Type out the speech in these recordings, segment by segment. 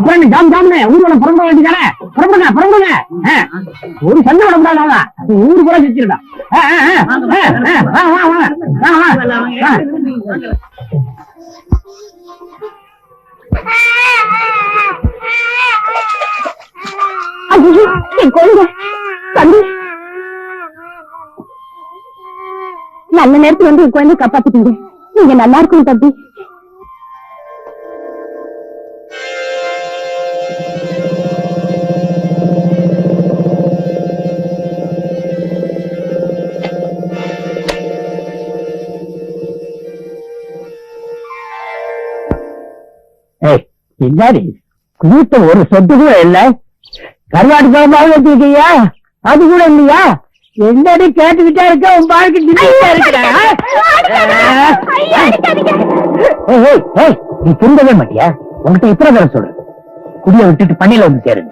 அப்புறம் ஜாம் ஜாம்னு ஊர்வலம் புறம்ப வேண்டியதானே? புறம்புங்க புறம்புங்க. ஒரு சண்டை விட முடியாதா? ஊரு கூட செஞ்சிருடா. நல்ல நேரத்துல வந்து குழந்தை காப்பாத்திட்டீங்க. நீங்க நல்லா இருக்கணும் தம்பி. பின்னாடி கூட்ட ஒரு சொத்து கூட இல்ல. கருவாடு குழம்பாவது வச்சிருக்கீங்க, அது கூட இல்லையா? என்னடி கேட்டுக்கிட்டே இருக்க? உன் வாழ்க்கை நீ திரும்பவே மாட்டியா? உங்ககிட்ட எத்தனை தடவை சொல்ற? குடிய விட்டுட்டு பண்ணில வந்து சேரு.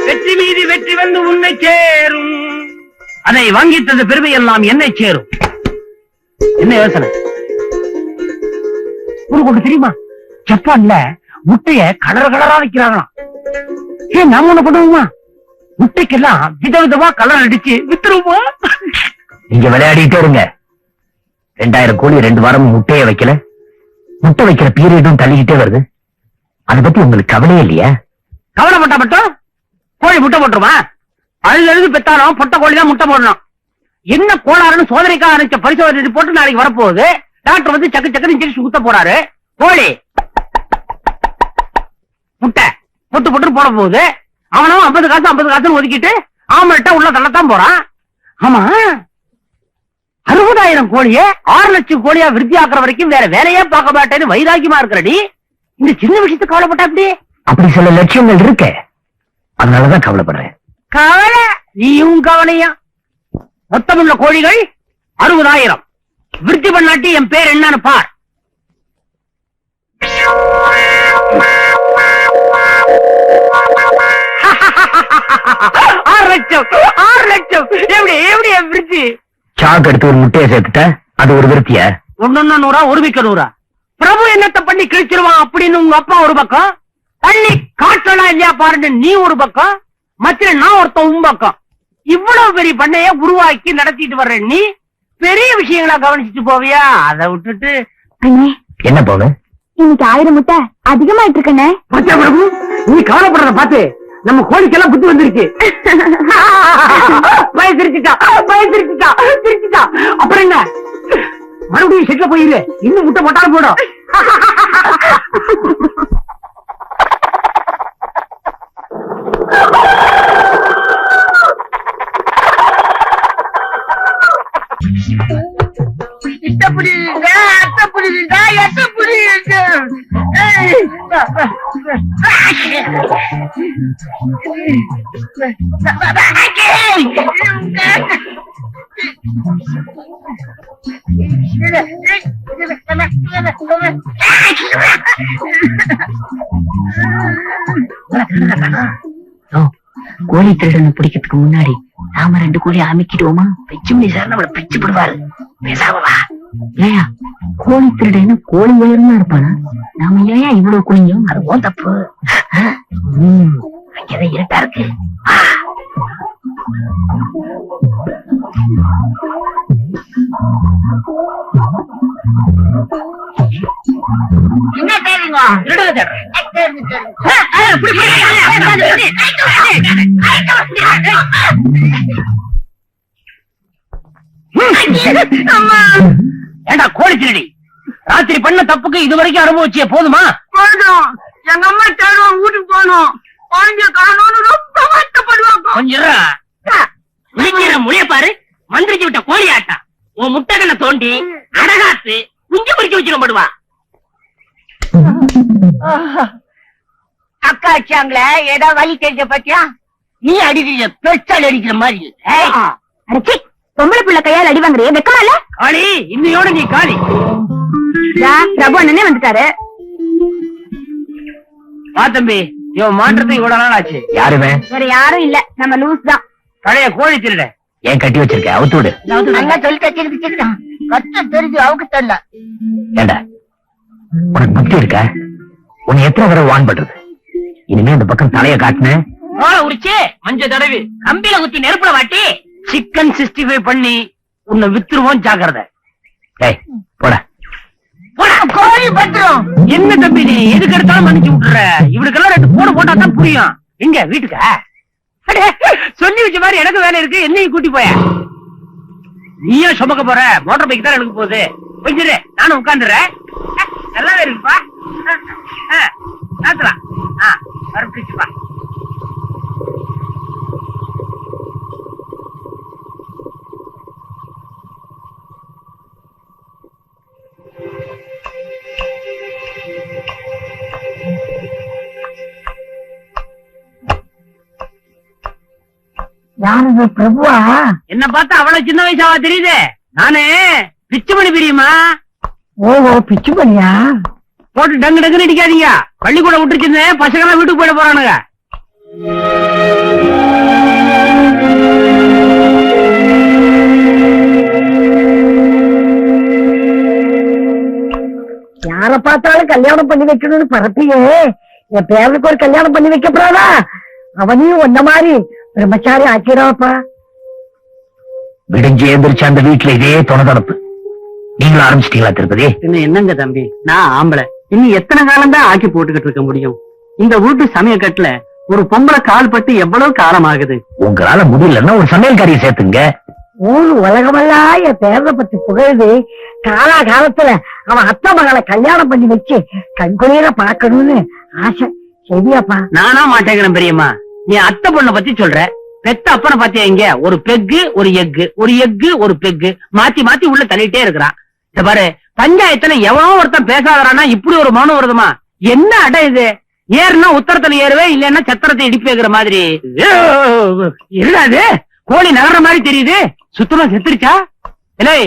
வெற்றி மீது வெற்றி வந்து உன்னை சேரும். அதை வாங்கி தந்த பெருமை எல்லாம் என்னை சேரும். என்ன யோசனை? உங்களுக்கு தெரியுமா, ஜப்பான்ல முட்டைய கலர் கலரா வைக்கிறாங்களாம். ஏன் நாம ஒண்ணு பண்ணுவோமா? முட்டைக்கெல்லாம் விதவிதமா கலர் அடிச்சு வித்துருவோம். நீங்க விளையாடிட்டே இருங்க. 2000 கோழி 2 வாரம் முட்டைய வைக்கல. முட்டை வைக்கிற பீரியடும் தள்ளிக்கிட்டே வருது. அதை பத்தி உங்களுக்கு கவலையே இல்லையா? கவலைப்பட்டா மட்டும் கோழி முட்டை போட்டுருமா? அழுது பெத்தாலும் பொட்டை கோழி தான் முட்டை போடணும். என்ன கோளாறுன்னு சோதனைக்காக அனுப்பிச்ச பரிசோதனை ரிப்போர்ட் நாளைக்கு வரப்போகுது. டாக்டர் வந்து சக்கு சக்கு இன்ஜெக்ஷன் குத்த போறாரு. கோழி முட்டை பொட்டு பொட்டு போட போகுது. அவனும் 50 காசு ஒதுக்கிட்டு ஆமல்ட்ட உள்ள தள்ளத்தான் போறான். ஆமா, 60,000 கோழியே 6 லட்சம் கோழியா விருத்தி ஆக்குற வரைக்கும் வேற வேலையே பார்க்க மாட்டேன்னு வைராக்கியமா இருக்கிறடி. இந்த சின்ன விஷயத்துக்கு கவலைப்பட்டா அப்படி சில லட்சியங்கள் இருக்கு, அதனாலதான் கவலைப்படுறேன். கவலை நீயும் கவலையா? மொத்தமுள்ள கோழிகள் 60,000. விருத்தி பண்ணாட்டி என் பேர் என்னன்னு பார். 6 லட்சம் எப்படி எப்படி என் விருத்தி? சாக்கு எடுத்து ஒரு முட்டையை சேர்த்துட்ட, அது ஒரு விருத்தியா? 1 100 100 1 மிக்க 100 பிரபு என்னத்தை பண்ணி கிழிச்சிருவான் அப்படின்னு உங்க அப்பா ஒரு பக்கம், தண்ணி காட்டலாம் இல்லையா பாருன்னு நீ ஒரு பக்கம், மத்திய நான் ஒருத்தன் உன் பக்கம். இவ்வளவு பெரிய பண்ணைய உருவாக்கி நடத்திட்டு வர்ற நீ பெரிய விஷயங்களா கவனிச்சுட்டு போவியா? அதை விட்டுட்டு அண்ணே என்ன போங்க இன்னைக்கு 1000 முட்டை அதிகமாயிட்டு இருக்கண்ணே. மச்சா பிரபு, நீ கவலைப்படுறத பார்த்து நம்ம கோழிக்கெல்லாம் புத்தி வந்துருச்சு. பயத்திருச்சுட்டா திருச்சிட்டா. அப்புறம் என்ன, மறுபடியும் செட்ல போயிரு, இன்னும் முட்டை போட்டாலும் போடும். கோழி திருடனை பிடிக்கிறதுக்கு முன்னாடி நாம 2 கோழி அமைக்கிடுவோமா? பிச்சு சார் நம்மள பிச்சு போடுவாரு. பேசாமவா ஏயா கோழி திருடன்னு கோழி உயர்ந்தா இருப்பானா? நாம ஏயா இவ்வளவு குனிஞ்சோம்? அதுவும் தப்பு. அங்கதான் இருட்டா இருக்கு. என்ன தேடுங்க? ஏண்டா கோழி திருடி, ராத்திரி பண்ண தப்புக்கு இதுவரைக்கும் அனுபவிச்சிய போதுமா? போதும். எங்க அம்மா தேடுவோம், வீட்டுக்கு போகணும், குழந்தைய காணோம்னு ரொம்ப வருத்தப்படுவாங்க. கொஞ்சம் முடிய பாரு, மந்திரிச்சு விட்ட கோழி ஆட்டா உன் முட்டைகளை தோண்டி அடகாத்து குஞ்சு பொறிக்க வச்சிருப்படுவா. அக்கா வச்சாங்களே, ஏதோ வழி தெரிஞ்ச பத்தியா? நீ அடிக்கிற பெற்றால் அடிக்கிற மாதிரி. அடச்சி பொம்பளை பிள்ளை கையால் அடி வாங்குறியே, வெக்கமா இல்ல? காளி, இன்னையோட நீ காளி. பிரபு அண்ணனே வந்துட்டாரு. வா தம்பி, இவன் மாற்றத்தை இவ்வளவு நாள் ஆச்சு. யாருமே வேற யாரும் இல்ல, நம்ம லூஸ் தான். பழைய கோழி திருட. ஏன் கட்டி வச்சிருக்க? அவுத்து விடு. கஷ்டம் தெரிஞ்சு அவுக்கு தெரியல. ஏண்டா உனக்கு புத்தி இருக்க? உன்னை எத்தனை தடவை வான் பண்றது? இனிமே இந்த பக்கம் தலைய காட்டுன உரிச்சு மஞ்ச தடவி கம்பியில குத்தி நெருப்புல வாட்டி சிக்கன் 65 பண்ணி உன்னை வித்துருவோம். ஜாக்கிரதை. போட கோழி பத்திரம். என்ன தம்பி நீ எதுக்கு எடுத்தாலும் மன்னிச்சு விட்டுற? இவனுக்கெல்லாம் 2 போடு போட்டா தான் புரியும். எங்க வீட்டுக்கா? சொல்லி வச்ச மாதிரி எனக்கு வேலை இருக்கு, என்னையும் கூட்டி போய. நீயும் சுமக்க போற? மோட்டர் பைக் தான் எனக்கு போகுது. கொஞ்சிரு, நானும் உட்காந்துறேன். நல்லாவே இருக்குப்பா. வரப்பிச்சுப்பா. யாரு பிரபுவா? என்ன பார்த்தா அவ்வளவு சின்ன வயசாவா தெரியுது? நானே பிச்சுமணி பிரியுமா? ஓஹோ, பிச்சு பண்ணியா? போட்டு டங்கு டங்குன்னு அடிக்காதீங்க. பள்ளிக்கூடம் விட்டுருச்சுன்னு பசங்க எல்லாம் வீட்டுக்கு போயிட போறானுங்க. யார பார்த்தாலும் கல்யாணம் பண்ணி வைக்கணும்னு பரப்பியே, என் பேருக்கு ஒரு கல்யாணம் பண்ணி வைக்கப்படாதா? அவனையும் ஒன்ன மாதிரி பிரம்மச்சாரி ஆக்கிடாப்பா. விடிஞ்சு எந்திரிச்சு அந்த வீட்டுல இதே தொணதொடப்பு. நீங்களும் ஆரம்பிச்சிட்டீங்களா திருப்பதி? இன்னும் என்னங்க தம்பி, நான் ஆம்பளை, இன்னும் எத்தனை காலம் தான் ஆக்கி போட்டுக்கிட்டு இருக்க முடியும்? இந்த வீட்டு சமயக்கட்டுல ஒரு பொம்பளை கால் பட்டு எவ்வளவு காலம் ஆகுது. உங்களால முடியலன்னா ஒரு சமையல்காரியை சேர்த்துங்க. ஊரு உலகமெல்லாம் என் பேரை பத்தி புகழுது. காலா காலத்துல அவன் அத்தை மகளை கல்யாணம் பண்ணி வச்சு கண்குளிர பாக்கணும்னு ஆசை. சரியாப்பா? நானா மாட்டேங்கிறேன் பெரியம்மா. நீ அத்தை பொண்ணை பத்தி சொல்ற, பெத்த அப்பனை பாத்தியா? இங்க ஒரு பெக்கு ஒரு எக்கு, ஒரு எக்கு ஒரு பெக்கு, மாத்தி மாத்தி உள்ள தள்ளிட்டே இருக்கிறான். இந்த பாரு, பஞ்சாயத்துல எவனோ ஒருத்தன் பேசாதறானா இப்படி ஒரு மௌனம் வருதுமா? என்ன அடை இது? ஏறுனா உத்தரத்துல ஏறுவே, இல்லன்னா சத்திரத்தை இடிப்பேங்கிற மாதிரி. இருடாது, கோழி நகர்ற மாதிரி தெரியுது. சுத்தமா செத்துருச்சா? இல்லை,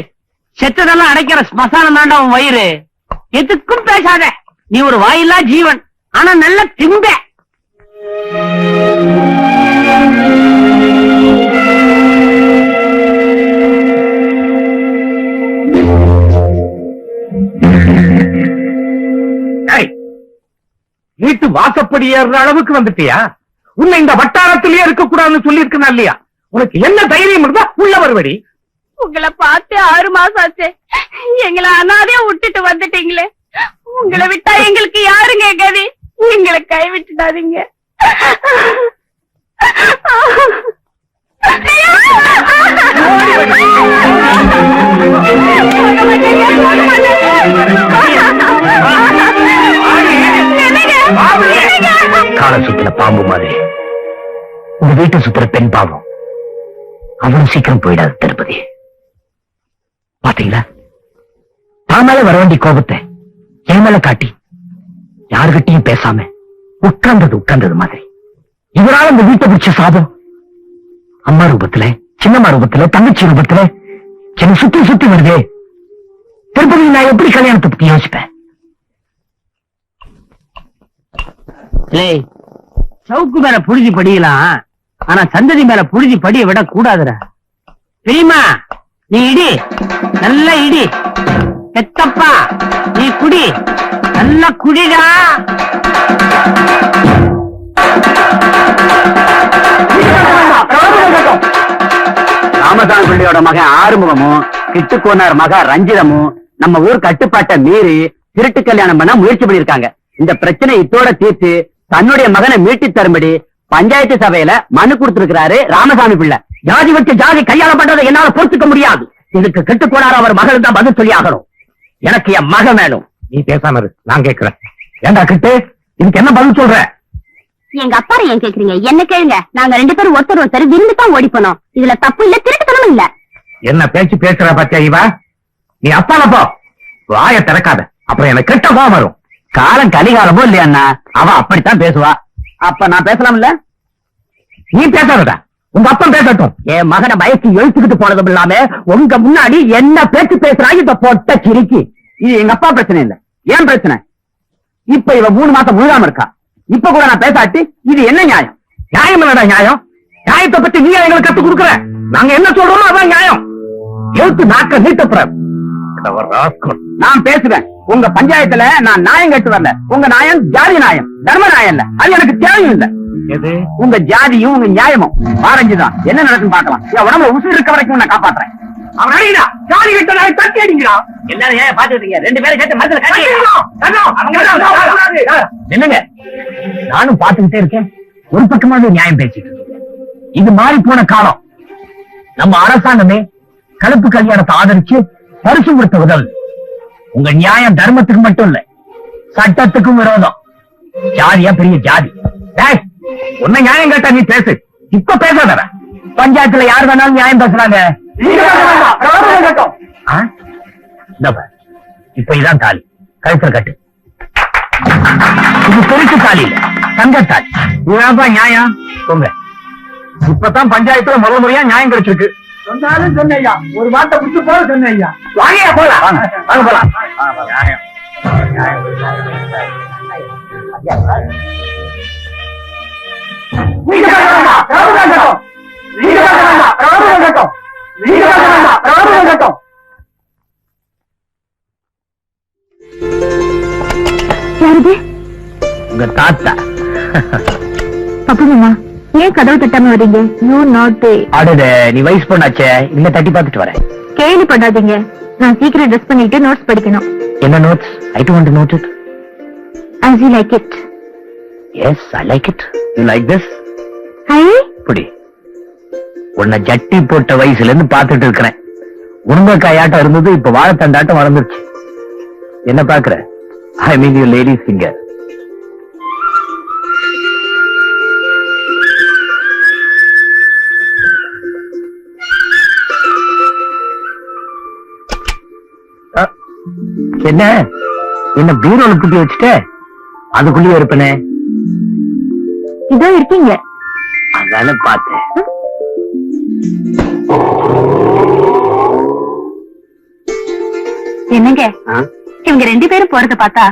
செத்ததெல்லாம் அடைக்கிற ஸ்மசானம் தாண்டா உன் வயிறு. எதுக்கும் பேசாத. நீ ஒரு வாயில்லா ஜீவன், ஆனா நல்ல திம்ப. என் வாசப்படி ஏறுற அளவுக்கு வந்துட்டியா? உன்னை இந்த வட்டாரத்திலேயே இருக்கக்கூடாதுன்னு சொல்லி இருக்கா இல்லையா? உனக்கு என்ன தைரியம் இருந்தா உள்ள வருவடி. உங்களை பார்த்து 6 மாசம் ஆச்சு. எங்களை அனாதையா விட்டுட்டு வந்துட்டீங்களே. உங்களை விட்டா எங்களுக்கு யாருங்க கதி? எங்களை கை விட்டுடாதீங்க. கால சுத்தின பாம்பு மாதிரி உங்க வீட்டை சுத்துற பெண் பாவம் அவ்வளவு சீக்கிரம் போயிடாது திருப்பதி. பாத்தீங்களா, தான் மேல வர வேண்டிய கோபத்தை என் மேல காட்டி யாருகிட்டையும் பேசாம உட்கார்ந்தது மாதிரி இவரால் இந்த வீட்டை பிடிச்ச சாபம் அம்மா ரூபத்துல, சின்னம்மா ரூபத்துல, தங்கச்சி ரூபத்துல என்ன சுத்தி சுத்தி வருதே. திருப்பதி நான் எப்படி கல்யாணத்தை பத்தி யோசிப்பேன்? சவுக்கு மேல புழுதி படியலாம், ஆனா சந்ததி மேல புழுதி படிய விட கூடாதுடா. தெரியுமா? நீ இடி, நல்ல இடி. பெத்தப்பா நீ குடி, நல்ல குடிடா. ராமசாமி பிள்ளையோட மகன் ஆறுமுகமும் கிட்டுக்கோனார் மக ரஞ்சிதமும் நம்ம ஊர் கட்டுப்பாட்டை மீறி திருட்டு கல்யாணம் பண்ண முயற்சி பண்ணிருக்காங்க. இந்த பிரச்சனை இத்தோட தீர்த்து தன்னுடைய மகனை மீட்டி தரும்படி பஞ்சாயத்து சபையில மனு கொடுத்திருக்கிறாரு ராமசாமி பிள்ளை. ஜாதி வச்சு ஜாதி கையாள பண்றதை என்னால பொறுத்துக்க முடியாது. இதுக்கு கெட்டுக்கோனார் அவர் மகள் தான் பதில் சொல்லி ஆகணும். எனக்கு என் மகன் வேணும். நீ பேசாம இரு, நான் கேட்கிறேன். ஏண்டா கிட்டு, இதுக்கு என்ன பதில் சொல்ற? எங்க அப்பா ஏன் கேக்குறீங்க? என்ன கேளுங்க. நாங்க 2 பேரும் ஒருத்தர் விருந்து தான் ஓடி போனோம். இதுல தப்பு இல்ல, திருட்டுத்தனமும் இல்ல. என்ன பேச்சு பேசுற பாத்தியா இவ? நீ அப்பால போ, வாய திறக்காத, அப்புறம் எனக்கு கெட்ட கோபம் வரும். காலம் கலிகாலமோ இல்லையா, அவ அப்படித்தான் பேசுவா. அப்ப நான் பேசலாம்ல? நீ பேசாதடா, உங்க அப்பா பேசட்டும். என் மகனை பயத்தி எழுத்துக்கிட்டு போனதும் இல்லாம உங்க முன்னாடி என்ன பேச்சு பேசுறா இந்த பொட்ட சிரிக்கி. இது எங்க அப்பா பிரச்சனை இல்ல, ஏன் பிரச்சனை? இப்ப இவ 3 மாசம் முழுகாம இருக்கா. இப்ப கூட நான் பேசாட்டி இது என்ன நியாயம்? நியாயம் இல்லடா நியாயம். நியாயத்தை பத்தி நீ எங்களுக்கு கத்து கொடுக்குற. நாங்க என்ன சொல்றோமோ அதான் நியாயம். எழுத்து நாக்க நீட்டப்புற நான் பேசுவேன். உங்க பஞ்சாயத்துல நான் நியாயம் கேட்டு வரல. உங்க நியாயம் ஜாதி நியாயம், தர்ம நியாயம் இல்ல. அது எனக்கு தேவையும் இல்ல. எது? உங்க ஜாதியும் உங்க நியாயமும் ஆரஞ்சுதான். என்ன நடக்கும் பார்க்கலாம். என் உடம்புல உசுறு இருக்க வரைக்கும் நான் காப்பாத்துறேன். அவன் அடிக்கிறா, ஜாதி கிட்ட நான் தட்டி அடிக்கிறா. எல்லாரும் ஏன் பாத்துட்டீங்க? 2 பேரும் சேர்த்து மரத்துல என்னங்க, நானும் பாத்துக்கிட்டே இருக்கேன். ஒரு பக்கமாக நியாயம் பேசிட்டு இது மாறி போன காலம். நம்ம அரசாங்கமே கலப்பு கல்யாணத்தை ஆதரிச்சு பரிசு கொடுத்த உதவி. உங்க நியாயம் தர்மத்துக்கு மட்டும் இல்ல, சட்டத்துக்கும் விரோதம். ஜாதியா பெரிய ஜாதி. உன்னை நியாயம் கேட்டா நீ பேசு, இப்ப பேசாத. பஞ்சாயத்துல யார் வேணாலும் நியாயம் பேசுறாங்க. இப்ப இதான் தாலி, கழுத்துல கட்டு. இது பெருசு தாலி இல்ல, தங்கத்தாலி. இதுதான்ப்பா நியாயம். போங்க. இப்பதான் பஞ்சாயத்துல முதல் முறையா நியாயம் கிடைச்சிருக்கு. சொன்னாலும் சொன்னையா, ஒரு வார்த்தை விட்டு போல சொன்னையா. வாங்க போலாம், வாங்க போலாம். யாருது? உங்க தாத்தா. அப்பா ஏன் கதவு தட்டாம வரீங்க? You not. அடுது நீ வயசு பொண்ணாச்சே, இல்ல தட்டி பார்த்துட்டு வரேன். கேள்வி பண்ணாதீங்க. நான் சீக்கிரம் ட்ரெஸ் பண்ணிட்டு நோட்ஸ் படிக்கணும். என்ன notes? I don't want to note it. As you like it. Yes, I like it. You like this? Hi. புடி. உன்னை ஜட்டி போட்ட வயசுல இருந்து பாத்துட்டு இருக்கிறேன். உருண்டைக்காயாட்டம் இருந்தது, இப்ப வாழைத்தண்டாட்டம் வளர்ந்துருச்சு. என்ன பாக்குற? I mean you ladies finger. என்ன என்ன பீரோல குட்டி வச்சுட்ட? அதுக்குள்ளேயே இருப்பனே. இதோ இருக்கீங்க. அதான பார்த்தேன். என்னங்க, இவங்க 2 பேரும் போறத பார்த்தா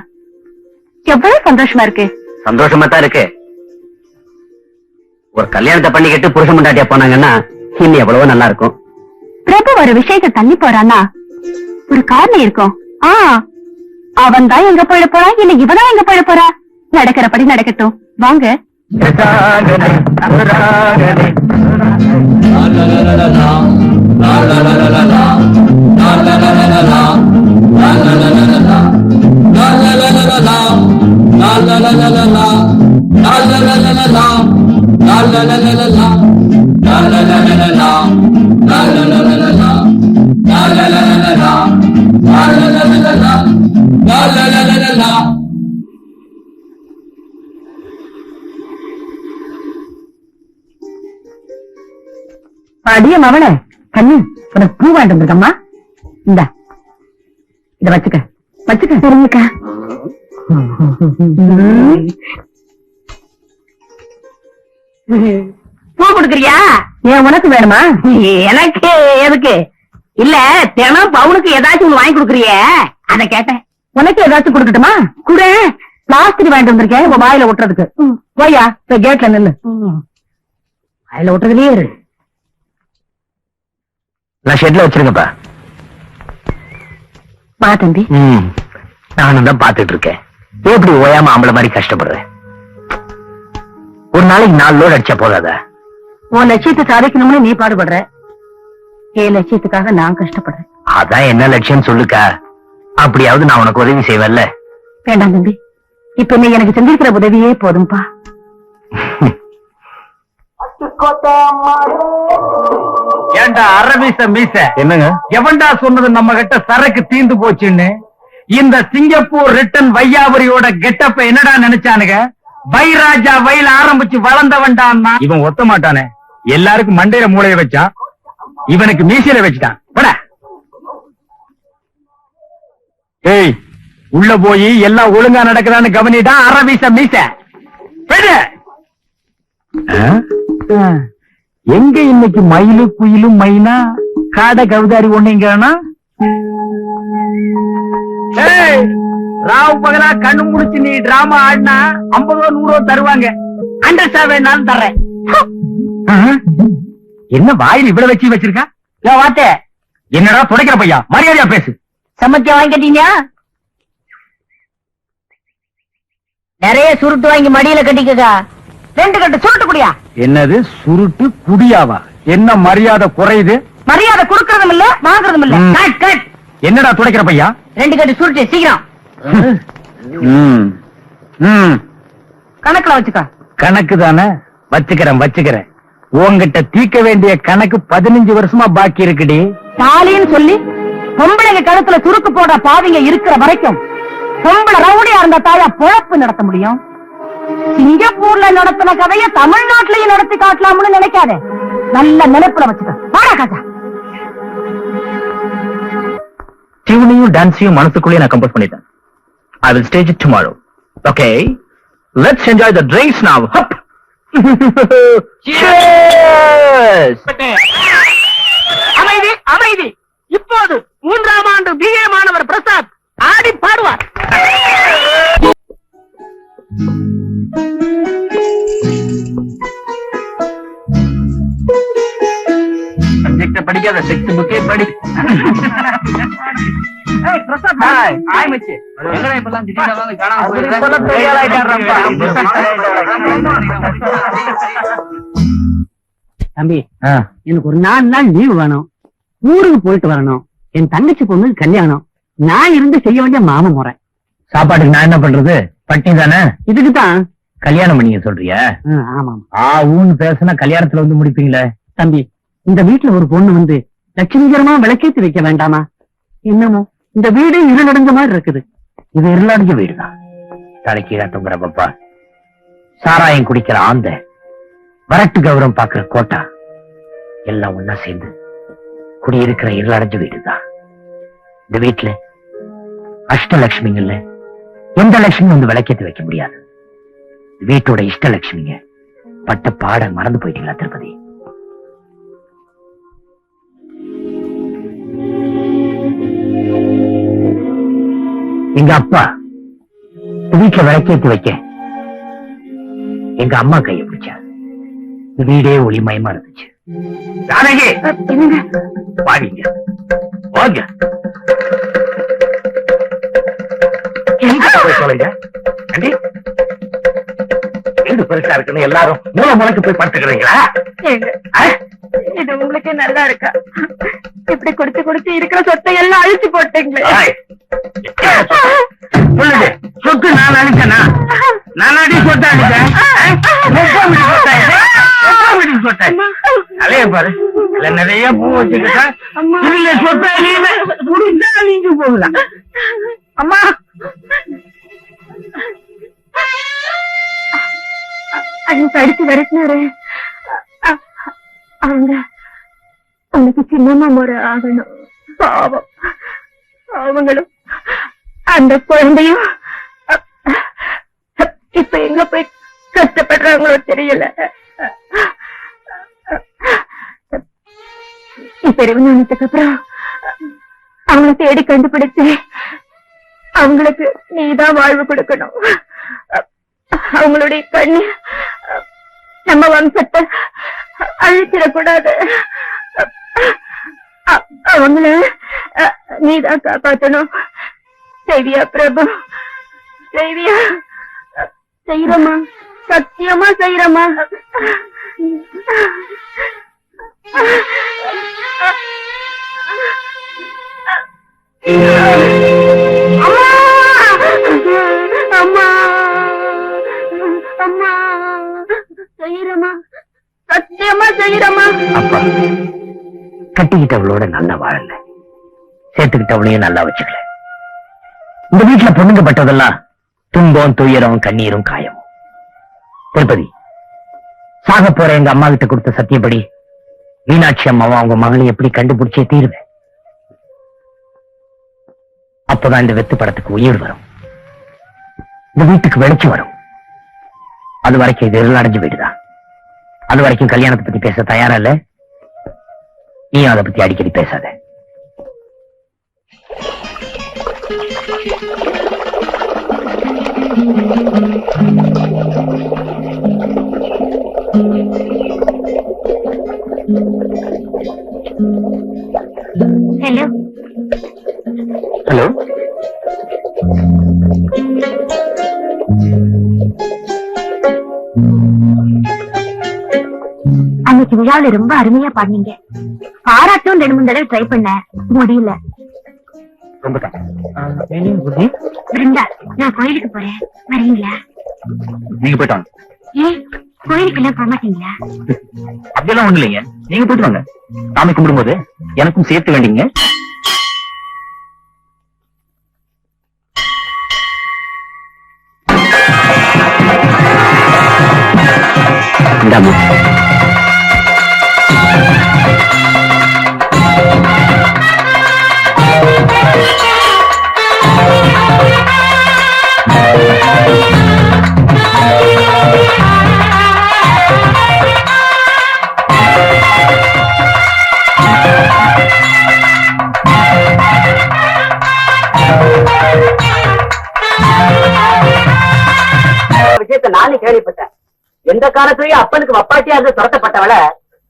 எவ்வளவு சந்தோஷமா இருக்கு. சந்தோஷமா தான் இருக்கு. ஒரு கல்யாணத்தை பண்ணிக்கிட்டு புருஷ முண்டாட்டியா போனாங்கன்னா இன்னும் எவ்வளவோ நல்லா இருக்கும். பிரபு ஒரு விஷயத்தை தள்ளி போறான்னா ஒரு காரணம் இருக்கும். அவன் தான் எங்க போயிட போறா, இல்ல இவதான் எங்க போயிட போறா? நடக்கிறபடி நடக்கட்டும் வாங்க. அடிய மவனே கண்ணு உனக்கு பூ வாங்கிட்டு வந்திருக்கம்மா. இந்த இத வச்சுக்க வச்சுக்க. சரிங்கக்கா. பூ கொடுக்குறியா? ஏன் உனக்கு வேணுமா? எனக்கு எதுக்கு? இல்ல தினம் பவுனுக்கு ஏதாச்சும் ஒண்ணு வாங்கி கொடுக்குறியே அத கேட்டேன். உனக்கு ஏதாச்சும் கொடுக்கட்டுமா? கூட பிளாஸ்டிக் வாங்கிட்டு வந்திருக்கேன் உன் வாயில ஒட்டுறதுக்கு. போயா போய் கேட்ல நில்லு. வாயில ஒட்டுறதுலயே இரு. நான் ஷெட்ல வச்சிருங்கப்பா. வா தம்பி. நானும் தான் பாத்துட்டு இருக்கேன். எப்படி ஓயாம ஆம்பளை மாதிரி கஷ்டப்படுறேன். ஒரு நாளைக்கு 4 லோட் அடிச்சா போதாதா? உன் லட்சியத்தை சாதிக்கணும்னு நீ பாடுபடுற. என் லட்சியத்துக்காக நான் கஷ்டப்படுறேன். அதான் என்ன லட்சியம் சொல்லுக்கா. அப்படியாவது நான் உனக்கு உதவி செய்வேன்ல. வேண்டாம் தம்பி, இப்ப நீ எனக்கு செஞ்சிருக்கிற உதவியே போதும்பா. ஏண்டா அரபீச மீச, என்னங்க? எவன்டா சொன்னது நம்ம கிட்ட சரக்கு தீந்து போச்சுன்னு? இந்த சிங்கப்பூர் ரிட்டன் வையாபுரியோட கெட்டப்ப என்னடா நினைச்சானுங்க? வைராஜா வயல ஆரம்பிச்சு வளர்ந்தவன்டான்னா இவன் ஒத்த மாட்டானே. எல்லாருக்கும் மண்டையில மூளைய வச்சான், இவனுக்கு மீசையில வச்சுட்டான். போடா. ஏய், உள்ள போய் எல்லாம் ஒழுங்கா நடக்குதான்னு கவனிடா அரபீச மீச. போடு. எங்க இன்னைக்கு மயிலு குயிலும் மைனா காடை கவுதாரி ஒண்ணுங்கிறானா? ராவ் பகலா கண்ணு முடிச்சு நீ டிராமா ஆடினா 50 100 தருவாங்க. அண்டர் வேணாலும் தர்றேன். என்ன வாயில் இவ்வளவு வச்சு வச்சிருக்கா? வார்த்தை என்னடா துடைக்கிற பையா, மரியாதையா பேசு. சமைக்க வாங்கிட்டீங்க? நிறைய சுருட்டு வாங்கி மடியில கட்டிக்கா. 2 கட்டு சுருட்டு குடியா. என்னது சுருட்டு குடியாவா? என்ன மரியாதை குறையுது? மரியாதை கொடுக்கறதும் இல்ல வாங்குறதும் இல்ல. Cut cut. என்னடா துடைக்கிற பையா? 2 கட்டு சுருட்டு சீக்கிரம். கணக்குல வச்சுக்கா. கணக்கு தானே வச்சுக்கிறேன். உன்கிட்ட தீர்க்க வேண்டிய கணக்கு 15 வருஷமா பாக்கி இருக்குடி. தாலின்னு சொல்லி பொம்பளைங்க கழுத்துல சுருக்கு போட பாவிங்க இருக்கிற வரைக்கும் பொம்பளை ரவுடியா இருந்த தாயா பொழப்பு நடத்த முடியும். சிங்கப்பூர்ல நடத்தின கதைய தமிழ்நாட்டிலையும் நடத்தி காட்டலாம்னு நினைக்காதே. நல்ல நினைப்புல வச்சுக்க. வாடா காக்கா. டியூனையும் டான்ஸையும் மனசுக்குள்ளே நான் கம்போஸ் பண்ணிட்டேன். I will stage it tomorrow. Okay, let's enjoy the drinks now. Hup. Cheers. அமைதி அமைதி. இப்போது 3ஆம் ஆண்டு BA மாணவர் பிரசாத் ஆடி பாடுவார். சப்ஜெக்ட படிக்காத டெக்ஸ்ட் புக்கே படி. தம்பி, எனக்கு ஒரு 4 நாள் லீவு வேணும். ஊருக்கு போயிட்டு வரணும். என் தங்கச்சி பொண்ணு கல்யாணம். நான் இருந்து செய்ய வேண்டிய மாம முறை. சாப்பாட்டுக்கு நான் என்ன பண்றது? பட்டினி தானே. இதுக்குதான் கல்யாணம் பண்ணிக்க சொல்றியா? ஆமா. ஊன்னு பேசுனா கல்யாணத்துல வந்து முடிப்பீங்களே. தம்பி, இந்த வீட்டுல ஒரு பொண்ணு வந்து லட்சுமிகரமா விளக்கேத்தி வைக்க வேண்டாமா? என்னமோ இந்த வீடு இருளடைஞ்ச மாதிரி இருக்குது. இது இருளடைஞ்ச வீடுதான். தலைக்கீழா தொங்குற பப்பா, சாராயம் குடிக்கிற ஆந்த, வரட்டு கௌரவம் பாக்குற கோட்டா, எல்லாம் ஒன்னா சேர்ந்து குடியிருக்கிற இருளடைஞ்ச வீடுதான். இந்த வீட்டுல அஷ்டலட்சுமிங்கல்ல எந்த லட்சுமி வந்து விளக்கேத்தி வைக்க முடியாது. வீட்டோட இஷ்டலட்சுமிங்க பட்ட பாட மறந்து போயிட்டீங்களா திருப்பதி? எங்க அப்பா வீட்டுல விளக்கேத்தி வைக்க எங்க அம்மா கையை பிடிச்சா வீடே ஒளிமயமா இருந்துச்சு. ஜானகி, வாடிங்க வாங்க. சொல்லுங்க. பெருசா இருக்குன்னு எல்லாரும் மூல முளைக்கு போய் படுத்துக்கிறீங்களா? ஏங்க, இது உங்களுக்கு நல்லா இருக்கா? இப்படி குடிச்சு குடிச்சு இருக்கிற சொத்தை எல்லாம் அழிச்சு போட்டீங்களே. ஏய், சொல்லுது, சொத்து நான் அழிச்சேனா? நான் அடி சொத்தை அழிச்சேன்? சொத்தேன் அலைய பாரு, இல்ல நிறைய பூ வச்சுக்கிட்டா இல்ல சொத்தை குடிச்சா நீங்க போகலாம். அம்மா, அன்னைக்கு அடிச்சு விரட்டினாரு. அவங்க உனக்கு சின்னம்மா முறை ஆகணும். பாவம், அவங்களும் அந்த குழந்தையும் இப்ப எங்க போய் கஷ்டப்படுறாங்களோ தெரியல. பெருவினானத்துக்கு அப்புறம் அவங்களை தேடி கண்டுபிடிச்சு அவங்களுக்கு நீதான் வாழ்வு கொடுக்கணும். அவங்களுடைய கண்ணு நம்ம வம்சத்தை அழிச்சிடக்கூடாது. அவங்கள நீதான் காப்பாற்றணும். செய்வியா பிரபு? செய்வியா? செய்யறமா, சத்தியமா செய்யறமா. அம்மா, அம்மா, செய்யறமா, சத்தியமா செய்யறமா. அப்பா, கட்டிக்கிட்டவளோட நல்லா வாழல, சேர்த்துக்கிட்டவளையும் நல்லா வச்சுக்கல. இந்த வீட்டுல பொண்ணுங்க பட்டதெல்லாம் துன்பம், துயரம், கண்ணீரும், காயமும். திருப்பதி, சாக போற எங்க அம்மா கிட்ட கொடுத்த சத்தியப்படி மீனாட்சி அம்மாவும் அவங்க மகளை எப்படி கண்டுபிடிச்சே தீருவேன். அப்பதான் இந்த வெத்து படத்துக்கு உயிர் வரும், இந்த வீட்டுக்கு வெளிச்சம் வரும். அது வரைக்கும் இது இருளடைஞ்சு போயிடுதான். அது வரைக்கும் கல்யாணத்தை பத்தி பேச தயாரா இல்ல. நீ அதை பத்தி அடிக்கடி பேசாத. ஹலோ ஹலோ, அன்னைக்கு விழாவில ரொம்ப அருமையா பாடுனீங்க. பாராட்டும் 2-3 தடவை ட்ரை பண்ண முடியல. ரொம்ப பிருந்தா, நான் கோயிலுக்கு போறேன், வரீங்களா? நீங்க போயிட்டு வாங்க. ஏன் கோயிலுக்கு எல்லாம் போக மாட்டீங்களா? அப்படியெல்லாம் ஒண்ணு இல்லைங்க, நீங்க போயிட்டு வாங்க. சாமி கும்பிடும் போது எனக்கும் சேர்த்து வேண்டிங்க. இந்தாம்மா. விஷயத்த நானே கேள்விப்பட்டேன். எந்த காலத்திலயும் அப்பனுக்கு வப்பாட்டியா இருந்து துரத்தப்பட்டவளை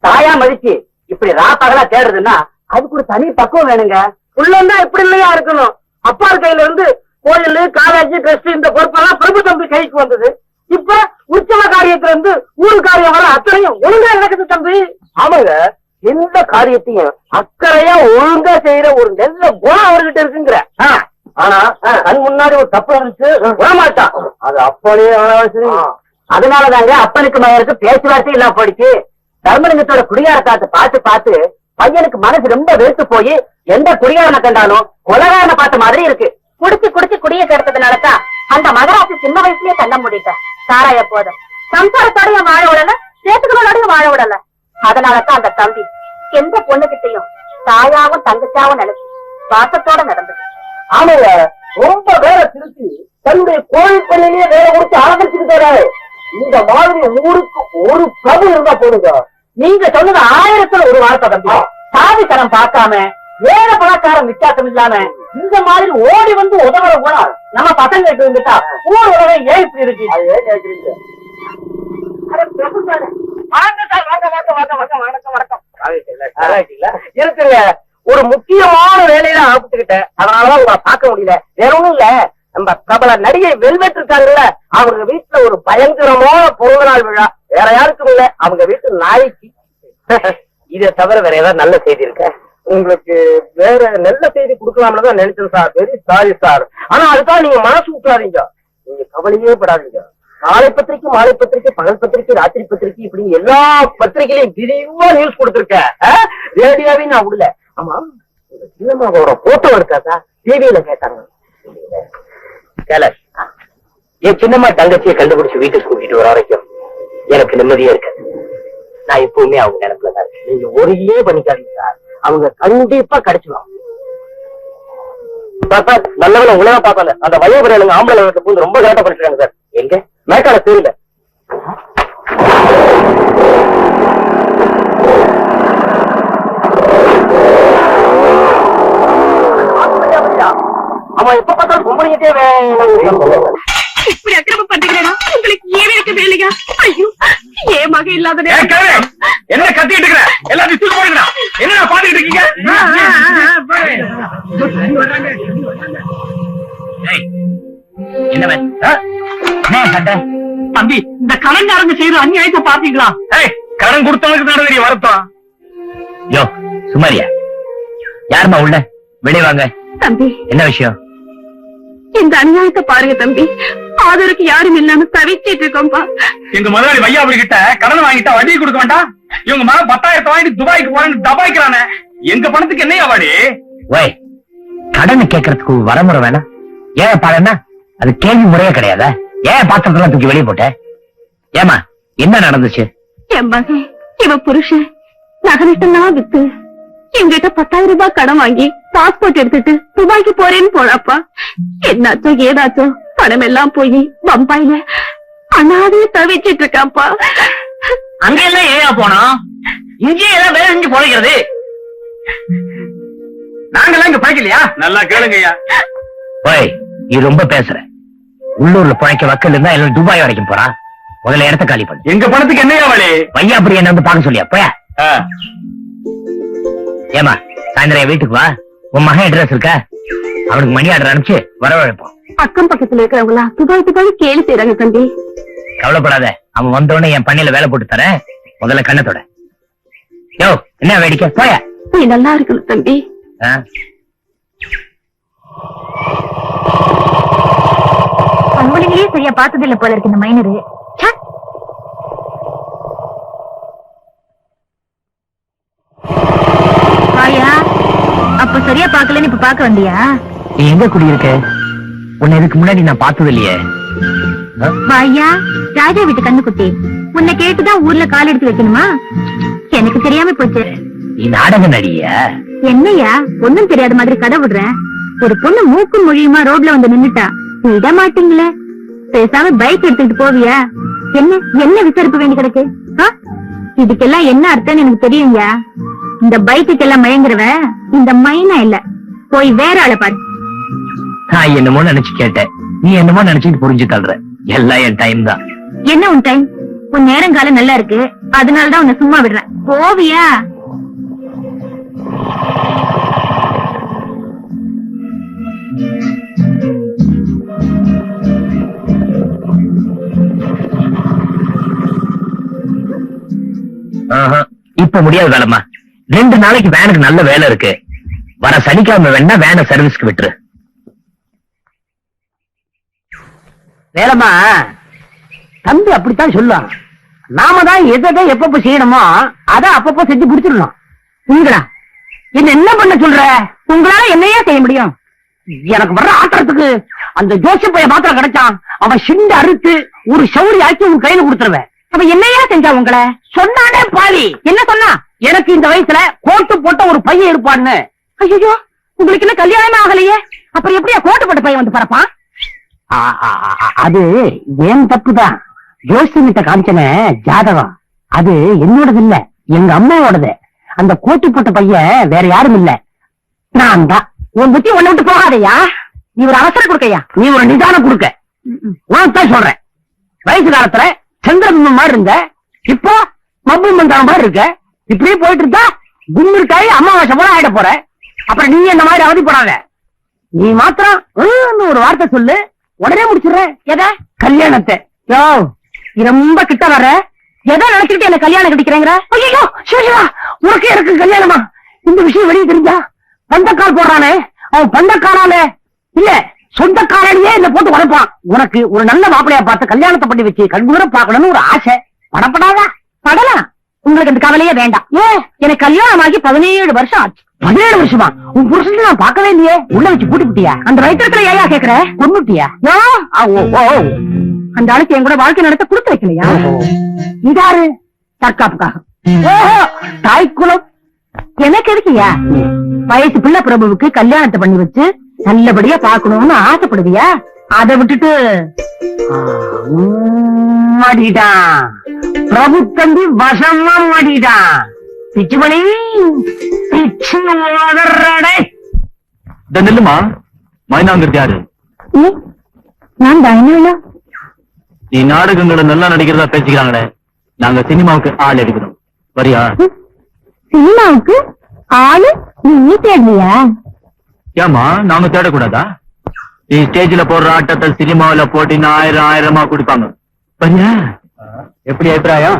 தாயா மதிச்சு இப்படி ராப்பகலா தேடுறதுன்னா அதுக்கு ஒரு தனி பக்குவம் வேணுங்க. உள்ளம் இப்படி இல்லையா இருக்கணும். அப்பா கையில இருந்து கோயில், காலேஜ், ட்ரஸ்ட் இந்த பொறுப்பெல்லாம் பிரபு தம்பி கைக்கு வந்தது. இப்ப உற்சவ காரியத்துல இருந்து ஊரு காரியம் வர அத்தனையும் ஒழுங்கா நடக்குது தம்பி. ஆமாங்க, எந்த காரியத்தையும் அக்கறையா ஒழுங்கா செய்யற ஒரு நல்ல குணம் அவர்கிட்ட இருக்குங்கிற. ஆனா கண் முன்னாடி ஒரு தப்பு இருந்துச்சு, விடமாட்டான். அது அப்பனே அதனாலதாங்க அப்பனுக்கு மகனுக்கு பேச்சுவார்த்தை இல்லாம போயிடுச்சு. தர்மலிங்கத்தோட குடியாரத்தாத்தை பார்த்து பார்த்து பையனுக்கு மனசு ரொம்ப வெறுத்து போய் எந்த குடியாரனை கண்டாலும் கொலகாரனை பார்த்த மாதிரி இருக்கு. குடிச்சு குடிச்சு குடிய கெடுத்ததுனாலதான் அந்த மகராசி சின்ன வயசுலயே கண்ண முடிட்ட. சாராய போதும் சம்சாரத்தோடய வாழ விடல, சேத்துக்களோடய வாழ விடல. அதனாலதான் அந்த தம்பி எந்த பொண்ணுகிட்டையும் தாயாவும் தங்கச்சாவும் நினைச்சு பாசத்தோட நடந்தது. ஆமாங்க, ரொம்ப வேலை திருச்சி தன்னுடைய கோயில் பள்ளியிலேயே வேலை கொடுத்து ஆரம்பிச்சுட்டு வராரு. இந்த மாதிரி ஊருக்கு ஒரு பிரபு இருந்தா போடுங்க. நீங்க சொன்னது 1000த்துல ஒரு வார்த்தை தம்பி. சாதி தரம் பார்க்காம ஏழை பணக்காரன் வித்தியாசம் இல்லாம இந்த மாதிரி ஓடி வந்து உதவுற குணம் நம்ம பசங்க கிட்ட இருந்துட்டா ஊர் உலகம் ஏன் இப்படி இருக்கு? இருக்குங்க, ஒரு முக்கியமான வேலையில ஆரம்பிச்சுக்கிட்டேன். அதனாலதான் உங்களை பார்க்க முடியல. வேற ஒண்ணும் இல்ல, நம்ம பிரபல நடிகை வெல்வெட் இருக்காங்கல்ல, அவங்க வீட்டுல ஒரு பயங்கரமான பிறந்த நாள் விழா. வேற யாருக்கும் இல்ல, அவங்க வீட்டு நாய்க்கு. இதை தவிர வேற ஏதாவது நல்ல செய்தி இருக்க? உங்களுக்கு வேற நல்ல செய்தி கொடுக்கலாம்னு தான் நினைச்சேன் சார். Very sorry sir. ஆனா அதுக்காக நீங்க மனசு விட்டுறாதீங்க, நீங்க கவலையே படாதீங்க. காலை பத்திரிக்கை, மாலை பத்திரிக்கை, பகல் பத்திரிக்கை, ராத்திரி பத்திரிக்கை, இப்படி எல்லா பத்திரிகையிலையும் விரிவா நியூஸ் கொடுத்திருக்கேன். ரேடியோவே நான் விடல. ஆமா, சின்னம்மாவோட போட்டோ எடுக்காதா? டிவியில கேட்டாங்க. என் சின்னம்மா தங்கச்சியை கண்டுபிடிச்சு வீட்டுக்கு கூட்டிட்டு வர வரைக்கும் எனக்கு நிம்மதியே இருக்கு. நான் எப்பவுமே அவங்க நினைப்புல தான். நீங்க ஒரே பண்ணிக்காதீங்க சார், அவங்க கண்டிப்பா கிடைச்சிடும். நல்லவன உலக பார்க்கல, அந்த வயோபுரம் ஆம்பளை பூந்து ரொம்ப கரெக்டா பண்ணிருக்காங்க சார். எங்க மேக்கால தெரியல. அவன் எப்ப பார்த்தாலும் பொம்பளைங்கிட்டே இப்படி அக்கிரமம் பண்றீங்களா? உங்களுக்கு ஏன் எனக்கு வேலையா? ஐயோ, ஏன் மக இல்லாத என்ன கத்திட்டு இருக்கிற? எல்லாத்தையும் தூக்கி போடுங்கடா. என்ன பாத்துக்கிட்டு இருக்கீங்க? என்னவன் தம்பி, இந்த கடன்காரங்க செய்யற அநியாயத்தை பாத்தீங்களா? கடன் கொடுத்தவங்களுக்கு நடந்தீங்க வருத்தம். யோ சுமாரியா, யாருமா உள்ள? வெளியே வாங்க. தம்பி, என்ன விஷயம்? இந்த அநியாயத்தை பாருங்க தம்பி. ஆதரவுக்கு யாரும் இல்லாம தவிச்சிட்டு இருக்கோம்பா. எங்க முதலாளி வையாபுரி கிட்ட கடன் வாங்கிட்டா வட்டி கொடுக்க வேண்டாம். இவங்க மேல 10,000 வாங்கிட்டு துபாய்க்கு போறேன்னு தபாய்க்கிறானே. எங்க பணத்துக்கு என்னையா வாடி? ஓய், கடன் கேட்கறதுக்கு வரமுறை வேணாம். ஏன் பாருன்னா அது கேள்வி முறையே கிடையாதா? ஏன் பாத்திரத்தெல்லாம் தூக்கி வெளியே போட்ட? ஏமா என்ன நடந்துச்சு? என் மகன் இவ புருஷன் நகரிட்டெல்லாம் வித்து எங்கிட்ட 10,000 ரூபாய் கடன் வாங்கி பாஸ்போர்ட் எடுத்துட்டு துபாய்க்கு போறேன்னு போறாப்பா. என்னாச்சோ ஏதாச்சோ பணம் எல்லாம் போய் பம்பாயில அனாதைய தவிச்சிட்டு இருக்காப்பா. அங்க எல்லாம் ஏயா போனோம்? இங்கே எல்லாம் வேலை செஞ்சு பொழைக்கிறது. நாங்கெல்லாம் இங்க பழைக்கலையா? நல்லா கேளுங்கய்யா. ஓய், நீ ரொம்ப பேசுற. உள்ளூர்ல பழைக்க வக்கல் இருந்தா எல்லாம் துபாய் வரைக்கும் போறான். முதல்ல இடத்த காலி பண்ணு. எங்க பணத்துக்கு என்னையா வழி? வையாபுரி என்ன வந்து பாக்க சொல்லியா? போயா. ஏமா, சாயந்தரம் வீட்டுக்கு வா. உன் மகன் அட்ரஸ் இருக்கா? அவனுக்கு மணி ஆர்டர் அனுப்பிச்சு வரவழைப்போம். அக்கம் பக்கத்துல இருக்கிறவங்களா துபாய் துபாய் கேள்வி செய்யறாங்க தம்பி. கவலைப்படாத, அவன் வந்தோடனே என் பண்ணையில வேலை போட்டு தரேன். முதல்ல கண்ணத்தோட. யோ, என்ன வேடிக்கை? போயா. நீ நல்லா இருக்கணும் தம்பி. அவங்களையே சரியா பார்த்ததில்ல போல இருக்கு இந்த மைனரு. வாயா, அப்ப சரியா பாக்கலன்னு இப்ப பாக்க வந்தியா? நீ எங்க குடியிருக்க? உன்னை இதுக்கு முன்னாடி நான் பார்த்தது இல்லையே. வாயா, ராஜா வீட்டு கண்ணுக்குட்டி. உன்னை கேட்டுதான் ஊர்ல கால் எடுத்து வைக்கணுமா? எனக்கு தெரியாம போச்சு. நீ நாடக நடிகையா? என்னையா ஒண்ணும் தெரியாத மாதிரி கதை விடுறேன். ஒரு பொண்ணு மூக்கும் மொழியுமா ரோட்ல வந்து நின்னுட்டா, விட மாட்டீங்களே. பேசாம பைக் எடுத்துக்கிட்டு போவியா? என்ன என்ன விசாரிப்பு வேண்டி கிடக்கு? இதுக்கெல்லாம் என்ன அர்த்தம்னு எனக்கு தெரியுங்க. இந்த பைக்குக்கு எல்லாம் மயங்குறவ இந்த மைனா இல்ல. போய் வேற ஆளை பாரு. நான் என்னமோ நினைச்சு கேட்டேன், நீ என்னமோ நினைச்சுட்டு புரிஞ்சு தள்ளுற. எல்லாம் என் டைம் தான். என்ன உன் டைம்? உன் நேரங்காலம் நல்லா இருக்கு, அதனாலதான் உன்னை சும்மா விடுறேன். போவியா? இப்ப முடியாது வேலைமா. 2 நாளைக்கு வேனுக்கு நல்ல வேலை இருக்கு. வர சனிக்கிழமை வேணா வேனை சர்வீஸ்க்கு விட்டுரு. வேலைமா தம்பி அப்படித்தான் சொல்லுவாங்க. நாம தான் எதை எப்பப்ப செய்யணுமோ அதை அப்பப்போ செஞ்சு முடிச்சிடணும். உங்களா என்ன பண்ண சொல்ற? உங்களால என்னையா செய்ய முடியும்? எனக்கு வர்ற ஆத்திரத்துக்கு அந்த ஜோசிய பையன் மாத்திரம் கிடைச்சான், அவன் சிண்டு அறுத்து ஒரு சவுரி ஆக்கி உன் கையில கொடுத்துருவேன். அவன் என்னையா செஞ்சா உங்களை? சொன்னானே பாவி. என்ன சொன்னா? எனக்கு இந்த வயசுல கோட்டு போட்ட ஒரு பையன் இருப்பான்னு. ஐயோ, உங்களுக்கு என்ன கல்யாணமே ஆகலையே, அப்புறம் எப்படியா கோட்டு போட்ட பையன் வந்து பரப்பான்? அது ஏன் தப்புதான். ஜோசியமிட்ட காமிச்சன ஜாதகம் அது என்னோடது இல்ல, எங்க அம்மாவோடது. அந்த கோட்டு போட்ட பையன் வேற யாரும் இல்ல, நான் தான். உன் புத்தி ஒண்ணு விட்டு போகாதையா. நீ ஒரு அவசரம் கொடுக்கையா, நீ ஒரு நிதானம் கொடுக்க. நான் தான் சொல்றேன். வயசு காலத்துல சந்திரபிம்பம் மாதிரி இருந்த, இப்போ மப்பு மந்தாரம் மாதிரி இருக்க. இப்படியே போயிட்டு இருந்தா கும்மிருக்காய் அமாவாசை போல ஆயிட போற. அப்புறம் நீ இந்த மாதிரி அவதிப்படாத. நீ மாத்திரம் ஒரு வார்த்தை சொல்லு, உடனே முடிச்சிடுறேன். எதை? கல்யாணத்தை. யோ நீ ரொம்ப கிட்ட வர, எதை நினைச்சுக்கிட்டு என்ன கல்யாணம் கட்டிக்கிறேங்கிற? ஐயோ சிவா, உனக்கு எனக்கு கல்யாணமா? இந்த விஷயம் வெளியே தெரிஞ்சா பந்தக்கால் போடுறானே, அவன் பந்தக்காரால இல்ல சொந்தக்காரனையே என்ன போட்டு உடைப்பான். உனக்கு ஒரு நல்ல மாப்பிளையா பார்த்து கல்யாணத்தை பண்ணி வச்சு கண்கூட பாக்கணும்னு ஒரு ஆசை. படப்படாதா? படலாம். உங்களுக்கு இந்த கவலையே வேண்டாம். எனக்கு கல்யாணம் ஆகி 17 வருஷம் ஆச்சு. 17 வருஷமா? உன் புருஷன் நான் பார்க்கவே இல்லையே. உள்ள வச்சு பூட்டி விட்டியா? அந்த வயிற்றுல ஏயா கேக்குற? கொன்னுட்டியா? அந்த ஆளுக்கு என் கூட வாழ்க்கை நடத்த கொடுத்து வைக்கலையா? இதாரு தற்காப்புக்காக? தாய்க்குலம் எனக்கு எதுக்குயா? வயசு பிள்ளை பிரபுவுக்கு கல்யாணத்தை பண்ணி வச்சு நல்லபடியா பாக்கணும்னு ஆசைப்படுவியா? அதை விட்டுட்டு மாட்டிட்டான் பிரபு தம்பி, வசமா மாட்டிட்டான். பிச்சுமணி பிச்சு நில்லுமா. மைனாங்கிறது யாரு? நான் தான். நீ நாடகங்களை நல்லா நடிக்கிறதா பேசிக்கிறாங்களே, நாங்க சினிமாவுக்கு ஆள் எடுக்கிறோம், வரியா? சினிமாவுக்கு ஆளு நீ தேடுவியா? ஏமா நாங்க தேடக்கூடாதா? நீ ஸ்டேஜ்ல போடுற ஆட்டத்தை சினிமாவில போட்டி 1000 கொடுப்பாங்க, வரியா? எப்படி அபிப்பிராயம்?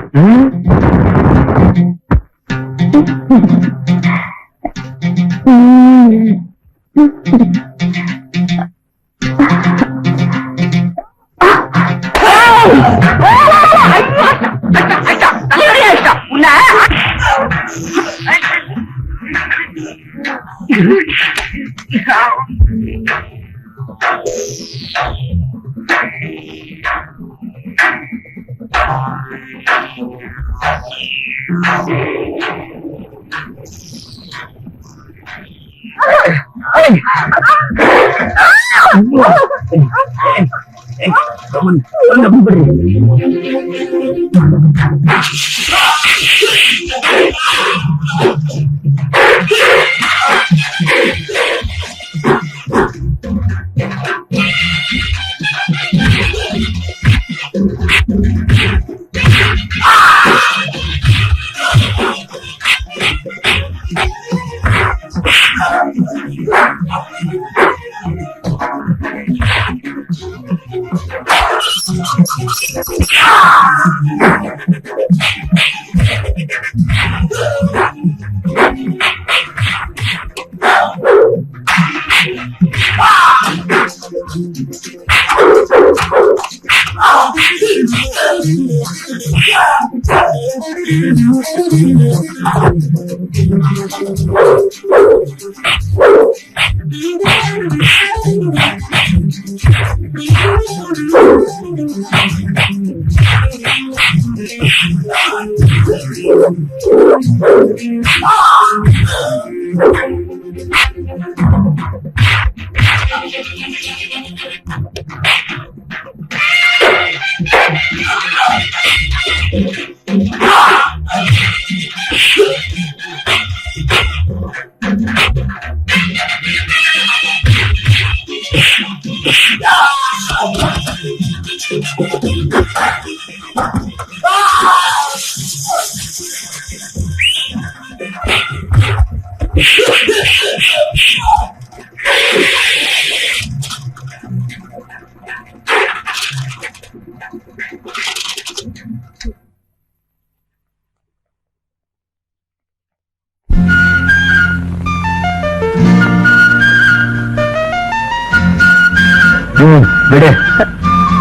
விடு.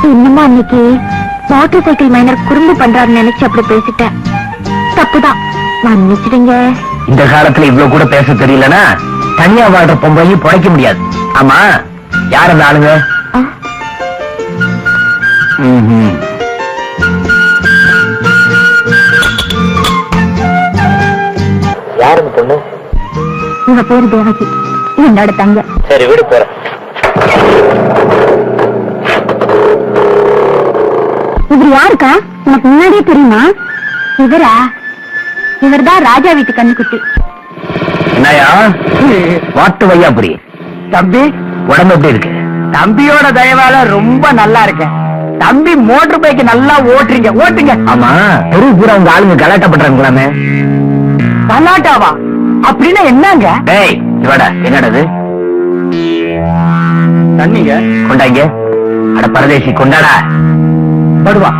இன்னுமா அன்னைக்கு மோட்டார் சைக்கிள் மைனர் குறும்பு பண்றாருன்னு நினைச்சு அப்படி பேசிட்டேன். தப்புதான், மன்னிச்சிடுங்க. இந்த காலத்துல இவ்வளவு கூட பேச தெரியலனா தனியா வாழ்ற பொம்பளையும் பொழைக்க முடியாது. ஆமா, யார் அந்த ஆளுங்க? யாருங்க பொண்ணு? உங்க பேரு தேவகி, என்னோட தங்க. சரி விடு, போற. இவர் யாருக்கா? உனக்கு முன்னாடியே தெரியுமா? இவரா? இவர்தான் ராஜா வீட்டு கண்ணுக்குட்டி. என்னையா வாட்டு வையாபுரி தம்பி, உடம்பு எப்படி இருக்கு? தம்பியோட தயவால ரொம்ப நல்லா இருக்கேன். தம்பி மோட்டர் பைக் நல்லா ஓட்டுறீங்க, ஓட்டுங்க. ஆமா, தெரு பூரா உங்க ஆளுங்க கலாட்டா பண்றாங்களாமே. கலாட்டாவா? அப்படின்னா என்னங்க? ஏய் இவட என்னடது? தண்ணிங்க கொண்டாங்க. அட பரதேசி கொண்டாடா. படுவா.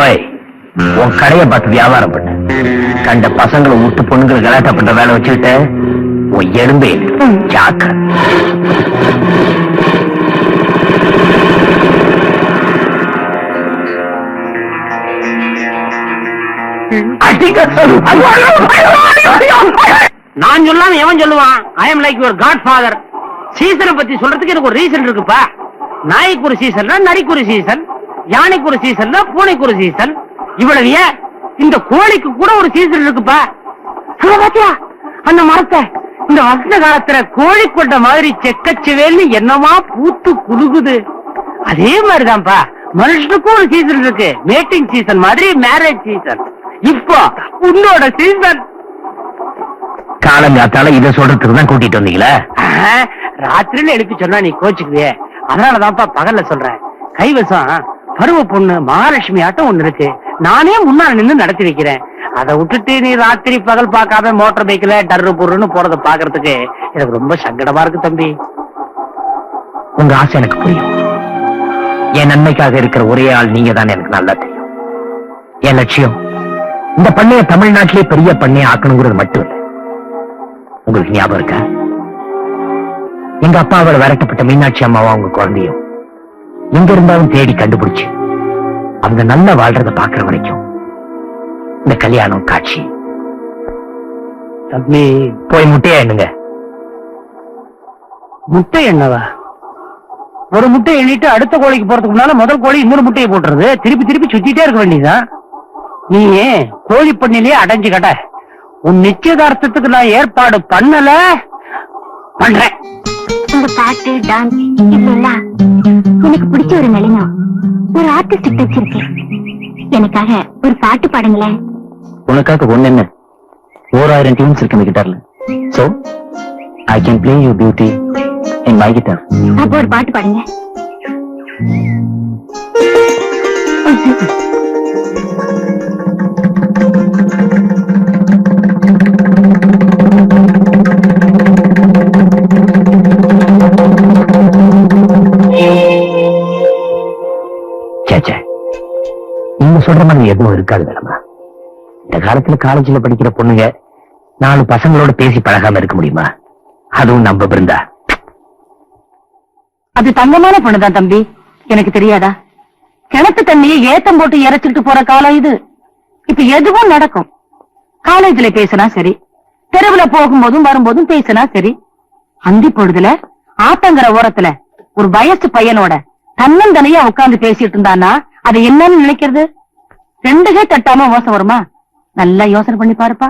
ஓய், உன் கடையை பார்த்து வியாபாரம் பண்ண கண்ட பசங்களை விட்டு பொண்ணுங்களை கலாட்டா பண்ற வேலை வச்சுக்கிட்ட உன் எலும்பே ஜாக்க. நான் சொல்லாம எவன் சொல்லுவான்? I am like your godfather. சீசனை பத்தி சொல்றதுக்கு எனக்கு ஒரு ரீசன் இருக்குப்பா. நாய்க்கு ஒரு சீசன், நரிக்கு ஒரு சீசன், யானைக்கு ஒரு சீசன், பூனைக்கு ஒரு சீசன். இவ்வளவு ஏன் இந்த கோழிக்கு கூட ஒரு சீசன் இருக்குப்பா. பாத்தியா அந்த மரத்தை? இந்த வசந்த காலத்துல கோழி கொண்ட மாதிரி செக்கச்சுவேல்னு என்னமா பூத்து குலுகுது. அதே மாதிரிதான்ப்பா மனுஷனுக்கும் ஒரு சீசன் இருக்கு. மேட்டிங் சீசன் மாதிரி மேரேஜ் சீசன். இப்போ உன்னோட சீசன். காலங்காத்தால இதை சொல்றதுக்கு தான் கூட்டிட்டு வந்தீங்களா? ராத்திரில எழுப்பி சொன்னா நீ கோச்சுக்குவியே, அதனாலதான்ப்பா பகல்ல சொல்றேன். கைவசம் பருவ பொண்ணு மகாலட்சுமி ஆட்டம் ஒண்ணு இருக்கு. நானே முன்னால நின்று நடத்தி வைக்கிறேன். அதை விட்டுட்டு நீ ராத்திரி பகல் பார்க்காம மோட்டார் பைக்ல டர்ரு பொருன்னு போறத பாக்குறதுக்கு எனக்கு ரொம்ப சங்கடமா இருக்கு தம்பி. உங்க ஆசை எனக்கு புரியும். என் நன்மைக்காக இருக்கிற ஒரே ஆள் நீங்க தான் எனக்கு நல்லா தெரியும். என் லட்சியம் இந்த பண்ணைய தமிழ்நாட்டிலே பெரிய பண்ணைய ஆக்கணுங்கிறது மட்டும் இல்லை. உங்களுக்கு ஞாபகம் இருக்கா? எங்க அப்பாவோட விரட்டப்பட்ட மீனாட்சி அம்மாவா உங்க குழந்தையும் எங்க இருந்தாலும் தேடி கண்டுபிடிச்சு அவங்க நல்லா வாழ்றத பாக்குற வரைக்கும் இந்த கல்யாணம் காட்சி. தம்பி போய் முட்டையா எண்ணுங்க. முட்டை என்னவா? ஒரு முட்டை எண்ணிட்டு அடுத்த கோழிக்கு போறதுக்கு முன்னால முதல் கோழி இன்னொரு முட்டையை போட்டுறது. திருப்பி திருப்பி சுத்திட்டே இருக்க வேண்டியதுதான். நீ கோழி பண்ணிலேயே அடைஞ்சு கட்ட. உன் நிச்சயதார்த்தத்துக்கு நான் ஏற்பாடு பண்ணல, பண்றேன். உங்க பாட்டு டான்ஸ் இதெல்லாம் எனக்கு பிடிச்ச ஒரு நளினம். ஒரு ஆர்டிஸ்ட் வச்சிருக்கேன். எனக்காக ஒரு பாட்டு பாடுங்களேன். உனக்காக ஒண்ணு என்ன, 1000 டியூன்ஸ் இருக்கு கிட்டார்ல. So I can play you beauty in my guitar. அப்போ ஒரு பாட்டு பாடுங்க. சேச்சே, நீங்க சொல்ற மாதிரி எதுவும் இருக்காது வேணாமா? இந்த காலத்துல காலேஜ்ல படிக்கிற பொண்ணுங்க 4 பசங்களோட பேசி பழகாம இருக்க முடியுமா? அதுவும் நம்ம பிருந்தா. அது தங்கமான பொண்ணுதான் தம்பி. எனக்கு தெரியாதா? கிணத்து தண்ணியை ஏத்தம் போட்டு இறைச்சிட்டு போற காலம் இது. இப்ப எதுவும் நடக்கும். காலேஜ்ல பேசினா சரி, தெருவுல போகும்போதும் வரும்போதும் பேசினா சரி. அந்தி பொழுதுல ஆத்தங்கர ஓரத்துல ஒரு வயசு பையனோட தன்னந்தனையா உட்கார்ந்து பேசிட்டு இருந்தானா அது என்னன்னு நினைக்கிறது? 2 கை தட்டாம மோசம் வருமா? நல்லா யோசனை பண்ணி பாருப்பா.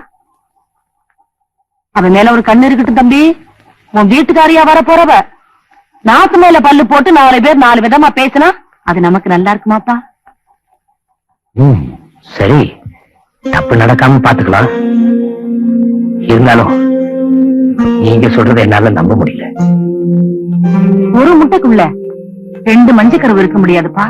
அவன் மேல ஒரு கண்ணு இருக்கட்டும் தம்பி. உன் வீட்டுக்காரியா வர போறவ நாக்கு மேல பல்லு போட்டு 4 பேர் 4 விதமா பேசினா அது நமக்கு நல்லா இருக்குமாப்பா? சரி, தப்பு நடக்காம பாத்துக்கலாம். இருந்தாலும் நீங்க சொல்றதை என்னால நம்ப முடியல. ஒரு முட்டைக்குள்ள 2 மஞ்சக்கருவு இருக்க முடியாதுப்பா.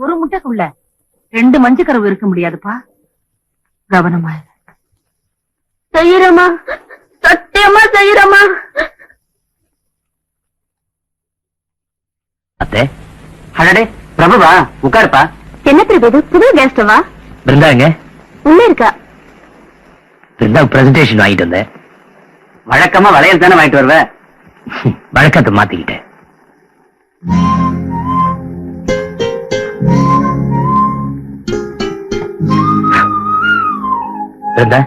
ஒரு முட்டைக்குள்ள 2 மஞ்சக்கருவு இருக்க முடியாதுப்பா. கவனமா செய்யறமா, சத்தியமா செய்யறமா. அத்தே, அடடே பிரபுவா, உட்காருப்பா. என்ன பிரபு, புது கேஸ்டவா? பிருந்தாங்க உள்ள இருக்கா? பிருந்தா பிரசன்டேஷன் வாங்கிட்டு வந்தேன். வழக்கமா வளையல் தானே வாங்கிட்டு வருவ. வழக்கத்தை மாத்திக்கிட்டேன். பிருந்தா,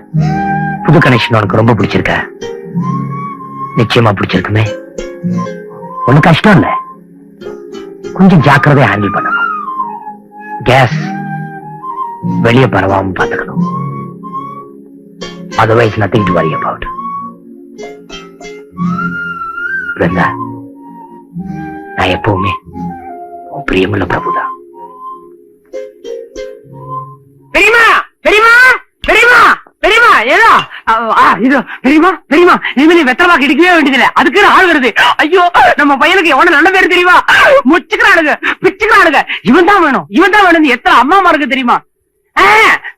புது கனெக்ஷன் உனக்கு ரொம்ப பிடிச்சிருக்க? நிச்சயமா பிடிச்சிருக்குமே. ஒண்ணு கஷ்டம் இல்ல, கொஞ்சம் ஜாக்கிரதையா ஹேண்டில் பண்ணணும். கேஸ் வெளியே பரவாம பாத்துக்கணும். Otherwise nothing to worry about. Brinda, நான் எப்பவுமே உன் பிரியமுள்ள பிரபுதான். பெரியமா பெரியமா பெரியமா பெரியமா, ஏதோ இது தெரியுமா தெரியுமா இனிமே வெத்தரவாக்கு இடிக்கவே வேண்டியதில்லை, அதுக்கு ஆள் வருது. ஐயோ நம்ம பையனுக்கு எவ்வளவு நல்ல பேரு தெரியுமா? முச்சுக்கிறானுங்க பிச்சுக்கிறானுங்க. இவன் தான் வேணும் இவன் தான் வேணும். எத்தனை அம்மா இருக்கு தெரியுமா?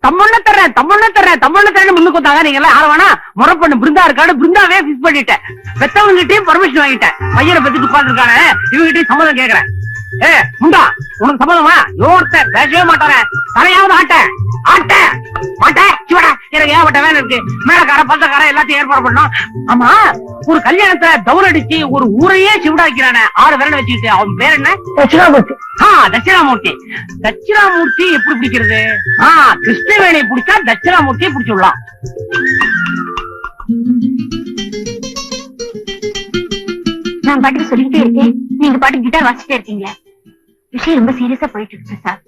தம்மொண்ண தர்றேன் தம்மொண்ண தர்றேன் தம்மொண்ண தரேன்னு முன்னுக்கு வந்தாங்க. நீங்க எல்லாம் யார வேணா முறை பண்ணு பிருந்தா இருக்காடு பிருந்தாவே பிக்ஸ் பண்ணிட்டேன். பெத்தவங்கிட்டையும் பர்மிஷன் வாங்கிட்டேன். பையனை பத்தி உட்கார்ந்து இருக்கானே இவங்கிட்டையும் சம்மதம் கேக்குறேன். முண்டா உனக்கு சம்மதமா? யோர்த்தர் பேசவே மாட்டானே. தலையாவது ஆட்டேன் ஆட்டேன் மாட்டேன் சிவடா. எனக்கு ஏகப்பட்ட வேலை இருக்கு. மேலக்கார பந்தக்கார எல்லாத்தையும் ஏற்பாடு பண்ணோம். ஆமா ஒரு கல்யாணத்தை தவுர் அடிச்சு ஒரு ஊரையே சிவடாக்கிறானே 6 விரல் வச்சுக்கிட்டு. அவன் பேர் என்ன? தட்சிணாமூர்த்தி. தட்சிணாமூர்த்தி. தட்சிணாமூர்த்தி எப்படி பிடிக்கிறது? கிருஷ்ணவேணியை பிடிச்சா தட்சிணாமூர்த்தியை பிடிச்சுடலாம். நான் பாட்டுக்கு சொல்லிக்கிட்டே இருக்கேன், நீங்க பாட்டு கிட்டார் வாசிட்டே இருக்கீங்களே. விஷயம் ரொம்ப சீரியஸா போயிட்டு இருக்கு சார்.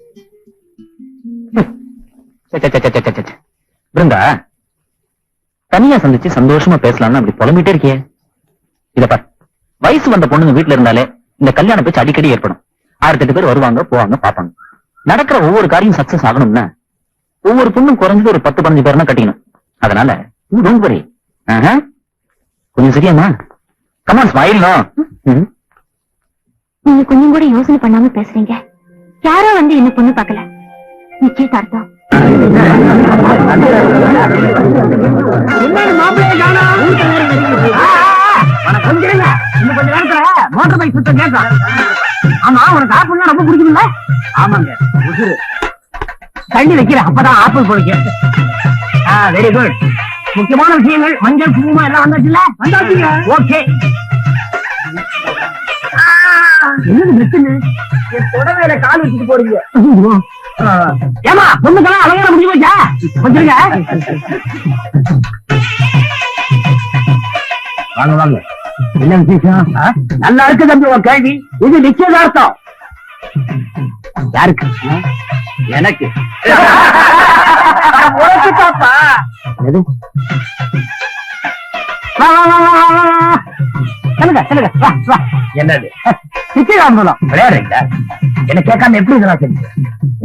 பிருந்தா, தனியா சந்திச்சு சந்தோஷமா பேசலாம்னு அப்படி புலம்பிட்டே இருக்கியே. இத பார், வயசு வந்த பொண்ணுங்க வீட்டுல இருந்தாலே இந்த கல்யாண பேச்சு அடிக்கடி ஏற்படும். 6-8 பேர் வருவாங்க போவாங்க பாப்பாங்க. நடக்கிற ஒவ்வொரு காரியம் சக்சஸ் ஆகணும்னா ஒவ்வொரு பொண்ணும் குறைஞ்சது ஒரு 10-15 பேர்னா கட்டிக்கணும். அதனால கொஞ்சம் சரியாமா? Come on smile. நீங்க கொஞ்சம் கூட யோசனை பண்ணாம பேசுறீங்க. யாரோ வந்து என்ன பொண்ணு பார்க்கல, நிச்சயதார்த்தம். கொஞ்ச நேரத்துல மோட்டர் பைக் சுத்தம் கேட்கும். ஆமா உனக்கு ஆப்பிள்னா ரொம்ப பிடிக்கும்ல? ஆமாங்க, தண்ணி வைக்கிற அப்பதான் ஆப்பிள் பிடிக்கும். Very good. முக்கியமான விஷயங்கள் மஞ்சள் குங்குமம் எல்லாம் வந்தாச்சுல்ல? வந்தாச்சுங்க. ஓகே. என்னது பிரச்சனை? என் புடவையில கால் வச்சுட்டு போறீங்க. ஏமா பொண்ணுக்கெல்லாம் அலங்காரம் முடிஞ்சு போச்சா? வந்துருங்க. வாங்க வாங்க. என்ன விசேஷம்? நல்லா இருக்கு தம்பி உன் கேள்வி. இது நிச்சயதார்த்தம். யாருக்கு? எனக்கு. பாப்பா என்னது நிச்சயதார்த்தம் விளையாடுறீங்களா? என்ன கேட்காம எப்படி இதெல்லாம் தெரிஞ்சு?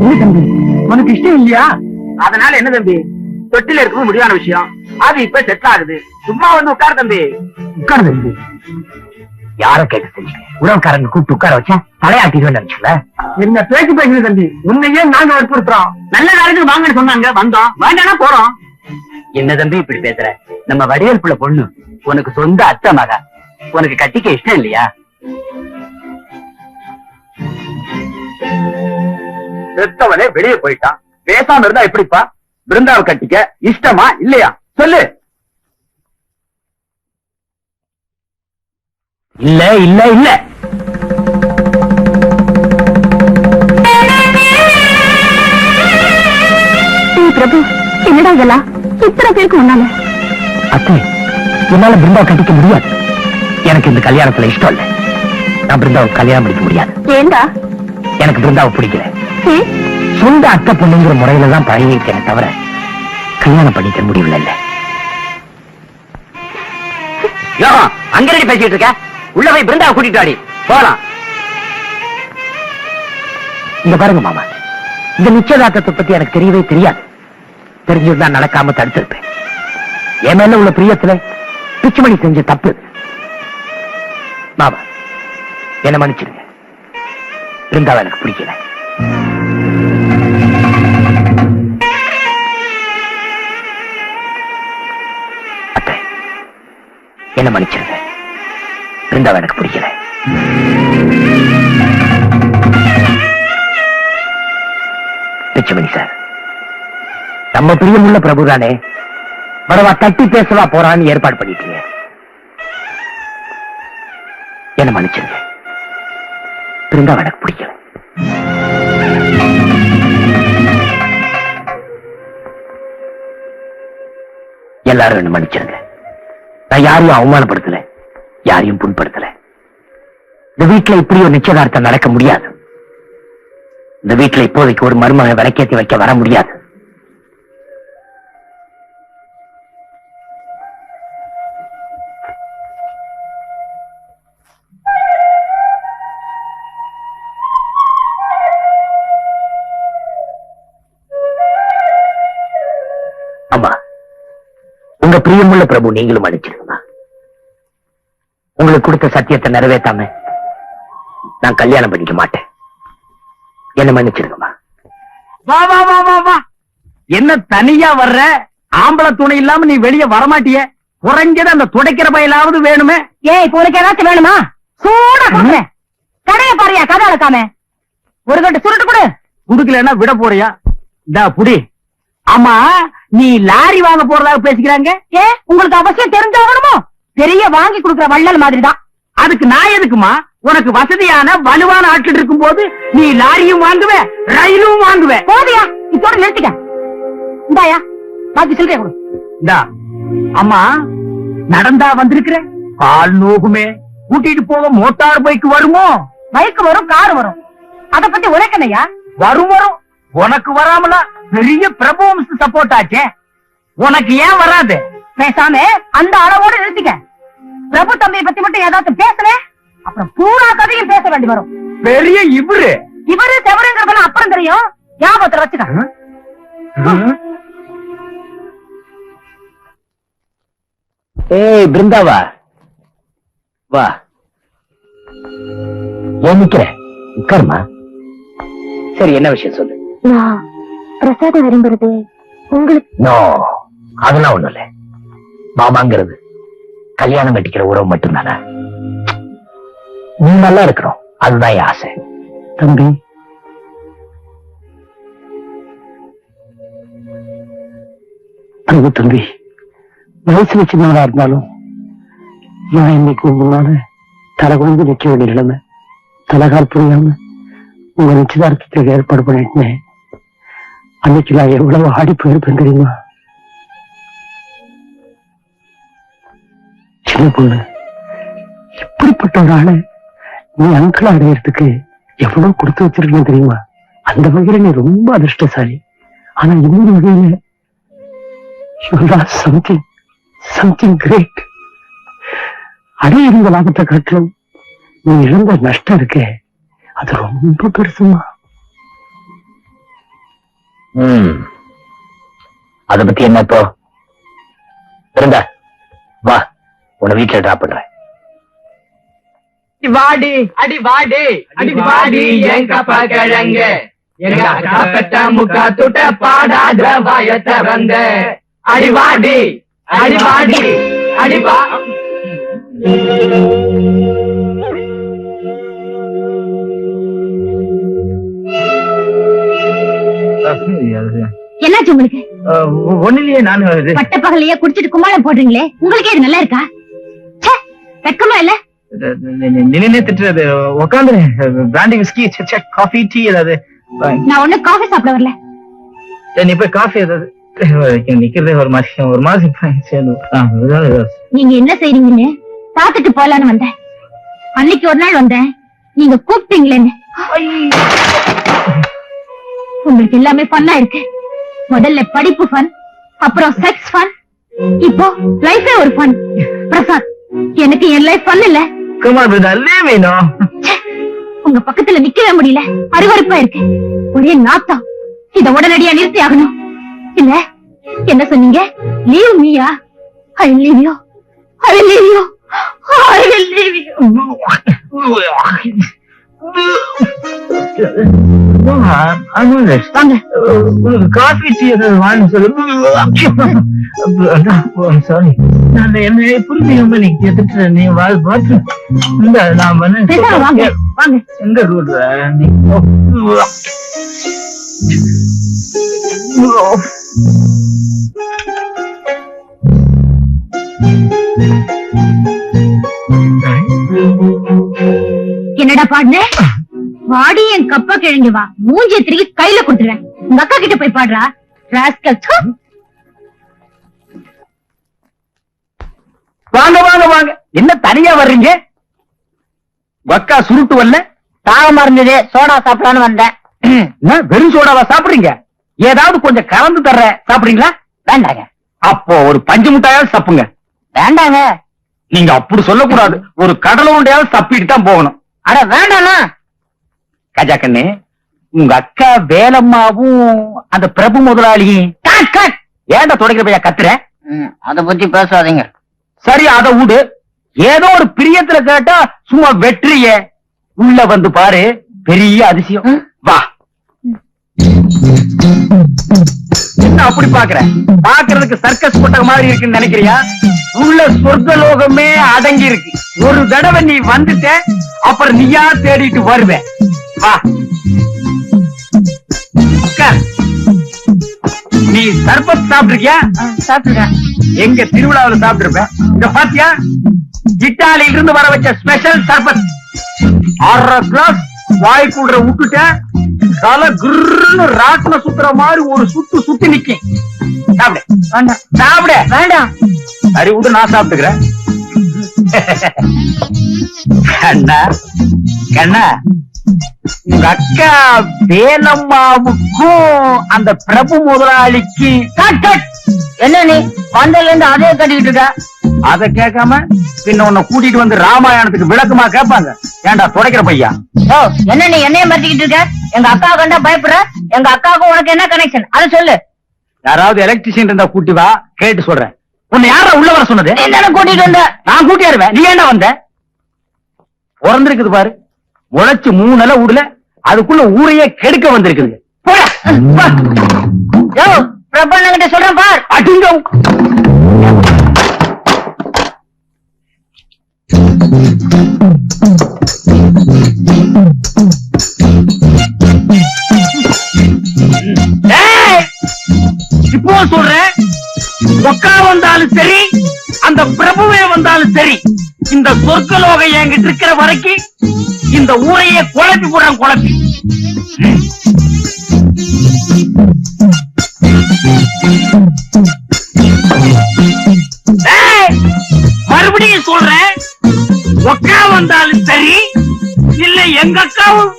என்ன தம்பி உனக்கு இஷ்டம் இல்லையா? அதனால என்ன தம்பி, தொட்டில இருக்கும் முடிவான விஷயம். அது இப்ப செட் ஆகுது. சும்மா வந்து உட்கார தம்பி. உட்கார தம்பி. யார கேட்டு செஞ்சீங்க? உறவுக்காரங்க கூப்பிட்டு உட்கார வச்சா தலையாட்டிடுவேன் நினைச்சுல. என்ன பேச்சு பேசுறது தம்பி? உன்னையே நாங்க வற்புறுத்துறோம். நல்ல காலத்துக்கு வாங்கன்னு சொன்னாங்க, வந்தோம். வேண்டானா போறோம். என்ன தம்பி இப்படி பேசுற? நம்ம வடிவேல் புள்ள பொண்ணு உனக்கு சொந்த அத்தை மகா. உனக்கு கட்டிக்க இஷ்டம் இல்லையா? செத்தவனே வெளியே போயிட்டான். பேசாம இருந்தா எப்படிப்பா? பிருந்தாவை கட்டிக்க இஷ்டமா இல்லையா சொல்லு. இல்ல இல்ல இல்ல. பிரபு, என்னடா இதெல்லாம் இத்தனை பேருக்கு முன்னால? அத்தை, என்னால பிருந்தாவை கட்டிக்க முடியாது. எனக்கு இந்த கல்யாணத்துல இஷ்டம் இல்ல. நான் பிருந்தாவை கல்யாணம் பண்ணிக்க முடியாது. ஏண்டா? எனக்கு பிருந்தாவை பிடிக்கல. சொந்த அத்தை பொண்ணுங்கிற முறையில தான் பழகிருக்கேன் தவிர கல்யாணம் பண்ணிக்க முடியல. இல்ல அங்க பேசிட்டு இருக்க. உள்ள போய் பிருந்தாவை கூட்டிட்டு வாடி போலாம். இங்க பாருங்க மாமா, இந்த நிச்சயதார்த்தத்தை பத்தி எனக்கு தெரியவே தெரியாது. தெரிஞ்சிருந்தா நடக்காம தடுத்திருப்பேன். என் மேல உள்ள பிரியத்துல பிச்சுமணி செஞ்ச தப்பு. மாமா என்ன மன்னிச்சிருங்க. பிருந்தாவை எனக்கு பிடிக்கல. அத்தை என்ன மன்னிச்சிருங்க. பிருந்தாவை எனக்கு பிடிக்கல. பிச்சுமணி சார், நம்ம பிரியமுள்ள பிரபுதானே, பரவா தட்டி பேசவா போறான்னு ஏற்பாடு பண்ணிட்டீங்க. என்ன மன்னிச்சிருங்க. பிருந்தாவை எனக்கு பிடிக்கல. எல்லாரும் என்ன மன்னிச்சிருங்க. நான் யாரையும் அவமானப்படுத்தல, யாரையும் புண்படுத்தல. இந்த வீட்டுல இப்படி ஒரு நிச்சயதார்த்தம் நடக்க முடியாது. இந்த வீட்டுல இப்போதைக்கு ஒரு மருமக விளக்கேற்றி வைக்க வர முடியாது. அம்மா, உங்க பிரியமுள்ள பிரபு நீங்களும் மன்னிச்சிருங்கம்மா. உங்களுக்கு கொடுத்த சத்தியத்தை நிறைவேற்றாம நான் கல்யாணம் பண்ணிக்க மாட்டேன். என்ன மன்னிச்சிருங்கம்மா. வா வா வா வா வா. என்ன தனியா வர்ற? ஆம்பளை துணை இல்லாம நீ வெளியே வரமாட்டிய. குறைஞ்சது அந்த துடைக்கிற பையலாவது வேணுமே. ஏய் இப்ப உனக்கு ஏதாச்சும் வேணுமா? சூடா கொடுக்குறேன். கடையை பாரியா, கதை அளக்காம. ஒரு கட்டு சுருட்டு கொடு. குடுக்கலன்னா விட போறியா? இந்தா புடி. ஆமா, நீ லாரி வாங்க போறதாக பேசிக்கிறாங்க. ஏ உங்களுக்கு அவசியம் தெரிஞ்சாகணுமோ? பெரிய வாங்கி கொடுக்குற வள்ளல் மாதிரிதான். அதுக்கு நான் எதுக்குமா? உனக்கு வசதியான வலுவான ஆட்கள் இருக்கும் போது நீ லாரியும் வாங்குவ, ரயிலும் வாங்குவ. போதியா, இதோட நிறுத்திக்க. இந்தாயா பாக்கி சில்லறைய கொடு. இந்தா. அம்மா, நடந்தா வந்திருக்கிற? கால் நோகுமே. கூட்டிட்டு போக மோட்டார் பைக் வருமோ? பைக் வரும், கார் வரும். அத பத்தி உரைக்கணையா? வரும் வரும். உனக்கு வராமலா? பெரிய பிரபு சப்போர்ட் ஆச்சே. உனக்கு ஏன் வராது? பேசாம அந்த அளவோட நிறுத்திக்க. பிரபு தம்பியை பத்தி மட்டும் ஏதாவது பேசுறேன், அப்புறம் பூரா கதையும் பேச வேண்டி வரும். பெரிய இவரு இவரு செவருங்கிறதெல்லாம் அப்புறம் தெரியும். ஞாபகத்துல வச்சுக்க. ஏய் பிருந்தாவா, வா. ஏன் நிக்கிற? உட்காருமா. சரி, என்ன விஷயம் சொல்லு. நான் பிரசாதம் விரும்புறது உங்களுக்கு. நோ, அதெல்லாம் ஒண்ணும் இல்ல. மாமாங்கிறது கல்யாணம் கட்டிக்கிற உறவு மட்டும்தானே. நீ நல்லா இருக்கணும், அதுதான் என் ஆசை. தம்பி, பிரபு தம்பி, வயசுல சின்னவனா இருந்தாலும் நான் இன்னைக்கு முன்னால தலை குழந்து நிக்க வேண்டிய நிலைமை. தலைகால் புரியாம உங்க நிச்சயதார்த்தத்துக்கு ஏற்பாடு பண்ணிட்டேன். அன்னைக்கு நான் எவ்வளவு ஆடி போயிருப்பேன் தெரியுமா? சின்ன பொண்ணு, இப்படிப்பட்ட ஒரு ஆளு நீ அங்கிள் அடையிறதுக்கு எவ்வளவு கொடுத்து வச்சிருக்கேன் தெரியுமா? அந்த வகையில நீ ரொம்ப அதிர்ஷ்டசாலி. ஆனா இன்னொரு வகையில something great. அடைய இருந்த லாபத்தை காட்டிலும் நீ இழந்த நஷ்டம் இருக்கே, அது ரொம்ப பெருசுமா. அத பத்தி என்ன இப்போ? இருந்தா வா, உன்னை வீட்டுல டிராப் பண்றேன். வாடி அடி வாடி அடி வாடி என் கப்பா கிழங்க, எங்க அக்கா பெட்ட முக்கா துட்ட பாடாத வாய திறந்த. அடி வாடி அடி வாடி அடி வா. என்னாச்சு உங்களுக்கு? ஒண்ணுலயே நான் பட்ட பகலையே குடிச்சிட்டு கும்மாளம் போடுறீங்களே, உங்களுக்கே இது நல்லா இருக்கா? வெக்கமா இல்ல? நினைனே திட்டுறது. உட்காந்து பிராண்டி விஸ்கி காஃபி டீ ஏதாவது. நான் ஒண்ணு காஃபி சாப்பிட வரல. நீ போய் காஃபி ஏதாவது நிக்கிறது ஒரு மாதிரி நீங்க என்ன செய்றீங்கன்னு பாத்துட்டு போலான்னு வந்தேன். அன்னைக்கு ஒரு நாள் வந்தேன், நீங்க கூப்பிட்டீங்களேன்னு. உங்களுக்கு எல்லாமே ஃபன்னா இருக்கு. முதல்ல படிப்பு ஃபன், அப்புறம் செக்ஸ் ஃபன், இப்போ லைஃபே ஒரு ஃபன். பிரசாத், எனக்கு என் லைஃப் ஃபன் இல்ல. உங்க பக்கத்துல நிக்கவே முடியல, அருவருப்பா இருக்கு. ஒரே நாத்தம். இத உடனடியா நிறுத்தி ஆகணும். இல்ல என்ன சொன்னீங்க? லீவ் மீயா? I leave you, I leave you, I leave you. Coffee tea ஏதாவது வாங்க சொல்லு. சாரி, நான் என்ன புரிஞ்சுக்காம நீ கேட்டுட்டு நீ பாத்து இந்த நான் வாங்க வாங்க. எங்க ரூட்ல என்னடா பாடுன? வாடி என் கப்பா கிழங்கு வா, மூஞ்சிய திருக்கி கையில கொடுத்துருவேன். உங்க அக்கா கிட்ட போய் பாடுறா ராஸ்கல். வாங்க வாங்க வாங்க. என்ன தனியா வர்றீங்க? அக்கா சுருட்டு வரல? தாகமா இருந்தது, சோடா சாப்பிடலான்னு வந்தேன். வெறும் சோடாவா சாப்பிடுறீங்க? ஏதாவது கொஞ்சம் கலந்து தர்ற சாப்பிடுறீங்களா? வேண்டாங்க. அப்போ ஒரு பஞ்சு முட்டாயாவது சப்புங்க. வேண்டாங்க. நீங்க அப்படி சொல்லக்கூடாது. ஒரு கடலை உண்டையாவது சப்பிட்டு தான் போகணும். அட வேண்டாண்ணா. கஜா கண்ணு, உங்க அக்கா வேலம்மாவும் அந்த பிரபு முதலாளியும் ஏன்டா தொடக்கிற பையா கத்துற? அத பத்தி பேசாதீங்க. சரி அத விடு. ஏதோ ஒரு பிரியத்துல கேட்டா சும்மா வெற்றியே. உள்ள வந்து பாரு, பெரிய அதிசயம். வா. என்ன அப்படி பாக்குற? பாக்குறதுக்கு சர்க்கஸ் கொட்டக மாதிரி இருக்குன்னு நினைக்கிறியா? உள்ள சொர்க்கலோகமே அடங்கி இருக்கு. ஒரு தடவை நீ வந்துட்ட, அப்புறம் நீயா தேடிட்டு வருவேன். வா உட்கார். நீ சர்பத் சாப்பிட்டிருக்கியா? சாப்பிடுறேன். எங்க திருவிழாவில் சாப்பிட்டிருப்பேன். இங்க பாத்தியா, இட்டாலியில இருந்து வர வச்ச ஸ்பெஷல் சர்பத். 6 கிளாஸ் வாய்க்குள்ள விட்டுட்ட, தலை குர்னு ராட்ன சுத்துற மாதிரி ஒரு சுத்து சுத்தி நிக்கும். சாப்பிடு. வேண்டாம். சாப்பிடு. வேண்டாம். சரி விட்டு, நான் சாப்பிட்டுக்கிறேன். கண்ணா கண்ணா, உங்க அக்கா வேலம்மாவுக்கும் அந்த பிரபு முதலாளிக்கு என்ன நீ வந்ததுல இருந்து அதே கட்டிக்கிட்டு இருக்க? அத கேட்காம பின்ன உன்னை கூட்டிட்டு வந்து ராமாயணத்துக்கு விளக்கமா கேட்பாங்க. ஏன்டா துடைக்கிற பையா? ஓ, என்ன நீ என்னைய மறைச்சிக்கிட்டு இருக்க? எங்க அக்கா கண்டா பயப்படுற? எங்க அக்காவுக்கும் உனக்கு என்ன கனெக்ஷன் அத சொல்லு. யாராவது எலக்ட்ரிஷியன் இருந்தா கூட்டி வா, கேட்டு சொல்றேன். உன்னை யாரா உள்ள வர சொன்னது? நீ தானே கூட்டிட்டு வந்த. நான் கூட்டியாருவேன். நீ ஏன்டா வந்த? பிறந்திருக்குது பாரு, முளைச்சு 3 நிலை விடல, அதுக்குள்ள ஊரையே கெடுக்க வந்திருக்குது. பிரபண்ண கிட்ட சொல்றேன் பார். அடிங்க. இப்போ சொல்றேன், ஒக்கா வந்தாலும் சரி, அந்த பிரபுவே வந்தாலும் சரி, இந்த சொர்க்கலோகம் என்கிட்ட இருக்கிற வரைக்கும் இந்த ஊரையே குழப்பி போடுறான். குழப்பி மறுபடியும் சொல்றேன், ஒக்கா வந்தாலும் சரி, இல்ல எங்க அக்காவும்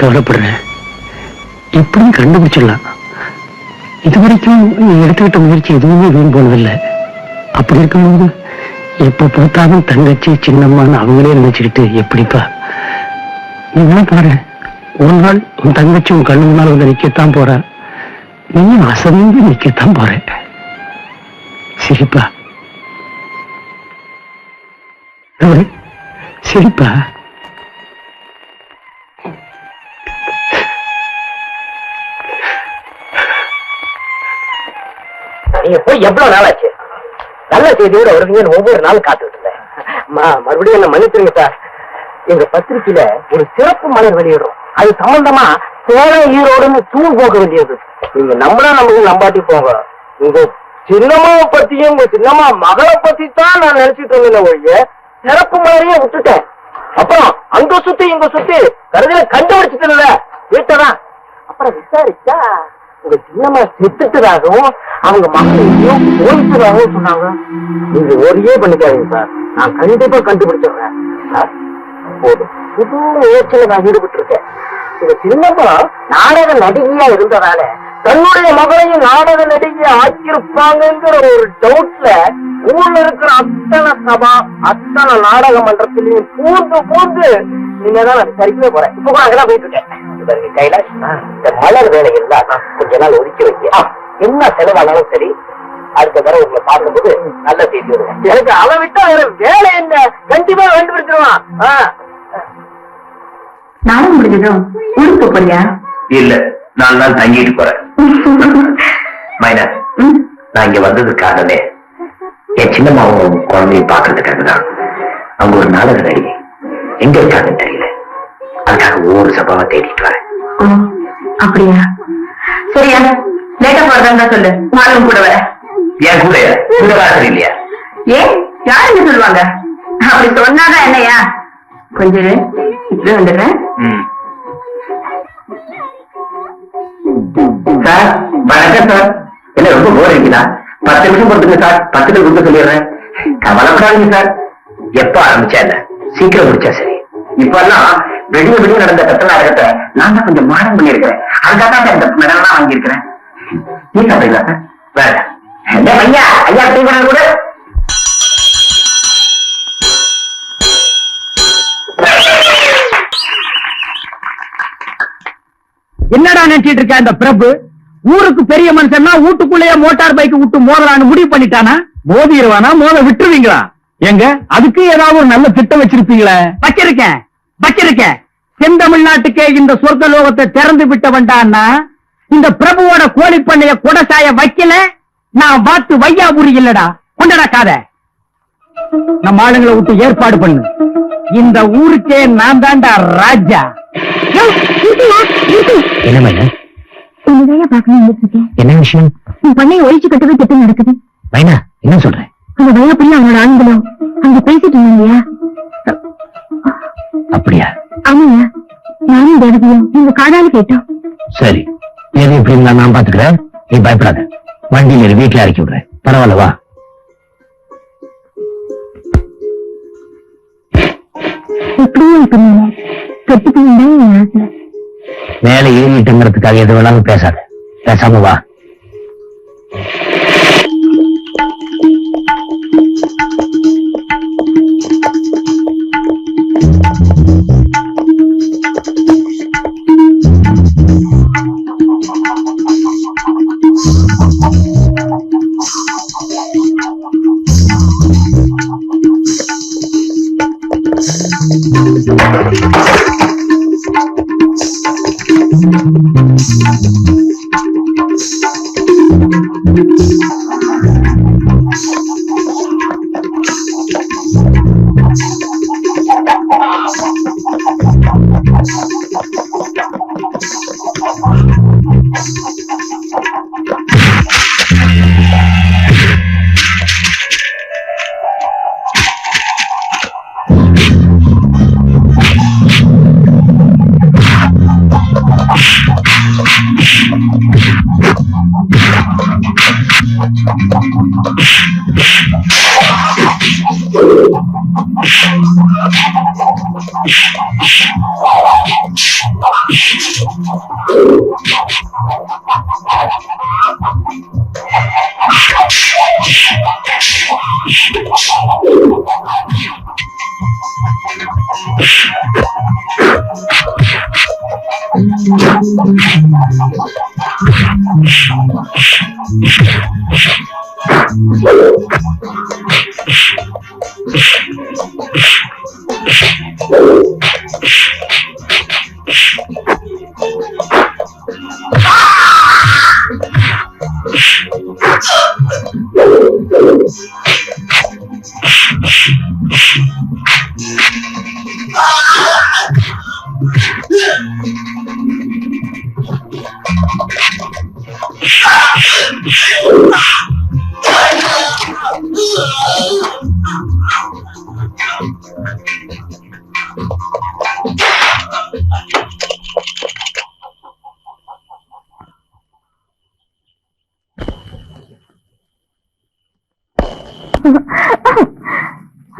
கவலைப்படுறேன். எப்படியும் கண்டுபிடிச்சிடலாம். இதுவரைக்கும் நீ எடுத்துக்கிட்ட முயற்சி எதுவுமே வீண் போனதில்லை. அப்படி இருக்கும்போது எப்ப பார்த்தாலும் தங்கச்சி சின்னம்மான்னு அவங்களே நினைச்சுக்கிட்டு எப்படிப்பா? நீ பாரு, ஒரு நாள் உன் தங்கச்சி உன் கண்ணு முன்னால் வந்து நிக்கத்தான் போற, நீயும் அசந்து நிக்கத்தான் போற. சிரிப்பா சிரிப்பா. நீங்க போய் எவ்வளவு நாள் ஆச்சு? நல்ல செய்தியோட வருவீங்கன்னு ஒவ்வொரு நாளும் காத்துட்டு இருந்தேன். மறுபடியும் என்ன மன்னிச்சிருங்க சார். எங்க பத்திரிக்கையில ஒரு சிறப்பு மலர் வெளியிடுறோம். அது சம்பந்தமா சேலம் ஈரோடுன்னு தூள் போக வேண்டியது. நீங்க நம்பினா நமக்கு நம்பாட்டி போங்க. உங்க சின்னம்மாவை பத்தியும் உங்க சின்னம்மா மகளை பத்தி தான் நான் நினைச்சிட்டு இருந்தேன் ஒழிய சிறப்பு மலரையே விட்டுட்டேன். அப்புறம் அங்க சுத்தி இங்க சுத்தி கருதில கண்டுபிடிச்சிட்டு வீட்டதான். அப்புறம் விசாரிச்சா உங்க சின்னம்மா செத்துட்டதாகவும் அவங்க மக்களையும் போயிட்டதாகவும் சொன்னாங்க. நீங்க ஒரே பண்ணிக்காதீங்க சார், நான் கண்டிப்பா கண்டுபிடிச்சிடுறேன் சார். போதும், புது முயற்சியில நான் ஈடுபட்டு இருக்கேன். உங்க சின்னம்மா நாடக நடிகையா இருந்ததால தன்னுடைய மகளையும் நாடக நடிகையா ஆக்கியிருப்பாங்கிற ஒரு டவுட்ல ஊர்ல இருக்கிற அத்தனை சபா அத்தனை நாடக மன்றத்திலையும் பூந்து நீங்கதான் நான் சரிக்கவே போறேன். இப்ப கூட அங்கதான் போயிட்டு இருக்கேன். கைலாஷ், இந்த மலர் வேலைகள் தான் கொஞ்ச நாள் ஒதுக்கி வைக்க. என்ன செலவானாலும் சரி, அடுத்த தடவை உங்களை பார்க்கும்போது நல்ல செய்தி வருவேன். எனக்கு அவன் விட்டா வேலை என்ன கண்டிப்பா கண்டுபிடிச்சிருவான். நானும் முடிஞ்சதும் ஊருக்கு போறியா? இல்ல, 4 நாள் தங்கிட்டு போறேன். மைனா, நான் இங்க வந்ததுக்காகவே என் சின்னம்மாவும் குழந்தையும் பாக்குறதுக்காக தான். அவங்க ஒரு நாடக நடிகை, எங்க இருக்காங்கன்னு தெரியல. அதுக்காக ஒவ்வொரு சபாவா தேடிட்டு வரேன். அப்படியா? சரியா, லேட்டா போறதா சொல்லு, நானும் கூட வரேன். என் கூட கூட வாசல் இல்லையா? ஏன், யார் என்ன சொல்லுவாங்க? அப்படி சொன்னாதான் என்னையா? கொஞ்சம் இப்படி வந்துடுறேன். சார் வணக்கம் சார். என்ன ரொம்ப போர் அடிக்குதா? 10 நிமிஷம் கொடுத்துங்க சார், 10 நிமிஷம் கொடுத்து சொல்லிடுறேன். கவலைப்படாதீங்க சார். எப்ப ஆரம்பிச்சா என்ன, சீக்கிரம் முடிச்சா சரி. இப்பெல்லாம் வெளியே நடந்த கட்டளை அழகத்தை நான் தான் கொஞ்சம் மாடம் பண்ணியிருக்கிறேன். அதுக்காக தான் இந்த மெடல் எல்லாம் வாங்கியிருக்கிறேன். டீ சாப்பிடுங்களா சார்? வேற ஐயா ஐயா டீ பண்ண கூட என்னடா நினைச்சிட்டு இருக்க இந்த பிரபு? ஊருக்கு பெரிய மனுஷன்னா வீட்டுக்குள்ளேயே மோட்டார் பைக் விட்டு மோதலான்னு முடிவு பண்ணிட்டானா? மோதிடுவானா மோத விட்டுருவீங்களா? எங்க அதுக்கு ஏதாவது ஒரு நல்ல திட்டம் வச்சிருப்பீங்களே? வச்சிருக்கேன். செந்தமிழ்நாட்டுக்கே இந்த சொர்க்க லோகத்தை திறந்து விட்ட வேண்டான்னா இந்த பிரபுவோட கோழி பண்ணைய கொடசாய வைக்கல நான் பார்த்து வையாபுரி இல்லடா. கொண்டடா காத. நம்ம ஆளுங்களை விட்டு ஏற்பாடு பண்ணு. இந்த ஊருக்கே நான் தாண்டா ராஜா. என்ன மைனா? என்ன விஷயம்? பண்ணையை ஒழிச்சு கட்டவே திட்டம் நடக்குது. மைனா என்ன சொல்ற? அந்த வையாபுரி அவனோட ஆண்களும் அங்க பேசிட்டு இருந்தாங்கயா. அப்படியா? ஆமாயா, நானும் தேவதியும் நீங்க காதால கேட்டோம். சரி, எது எப்படி இருந்தா நான் பாத்துக்கிறேன். நீ பயப்படாத. வண்டியில வீட்டுல இறக்கி விடுறேன். பரவாயில்லவா? எப்படியும் பண்ணீங்க கத்துக்கணும். மேல ஏறிட்டுங்கிறதுக்காக எது வேணாலும் பேசாத. பேசாம வா.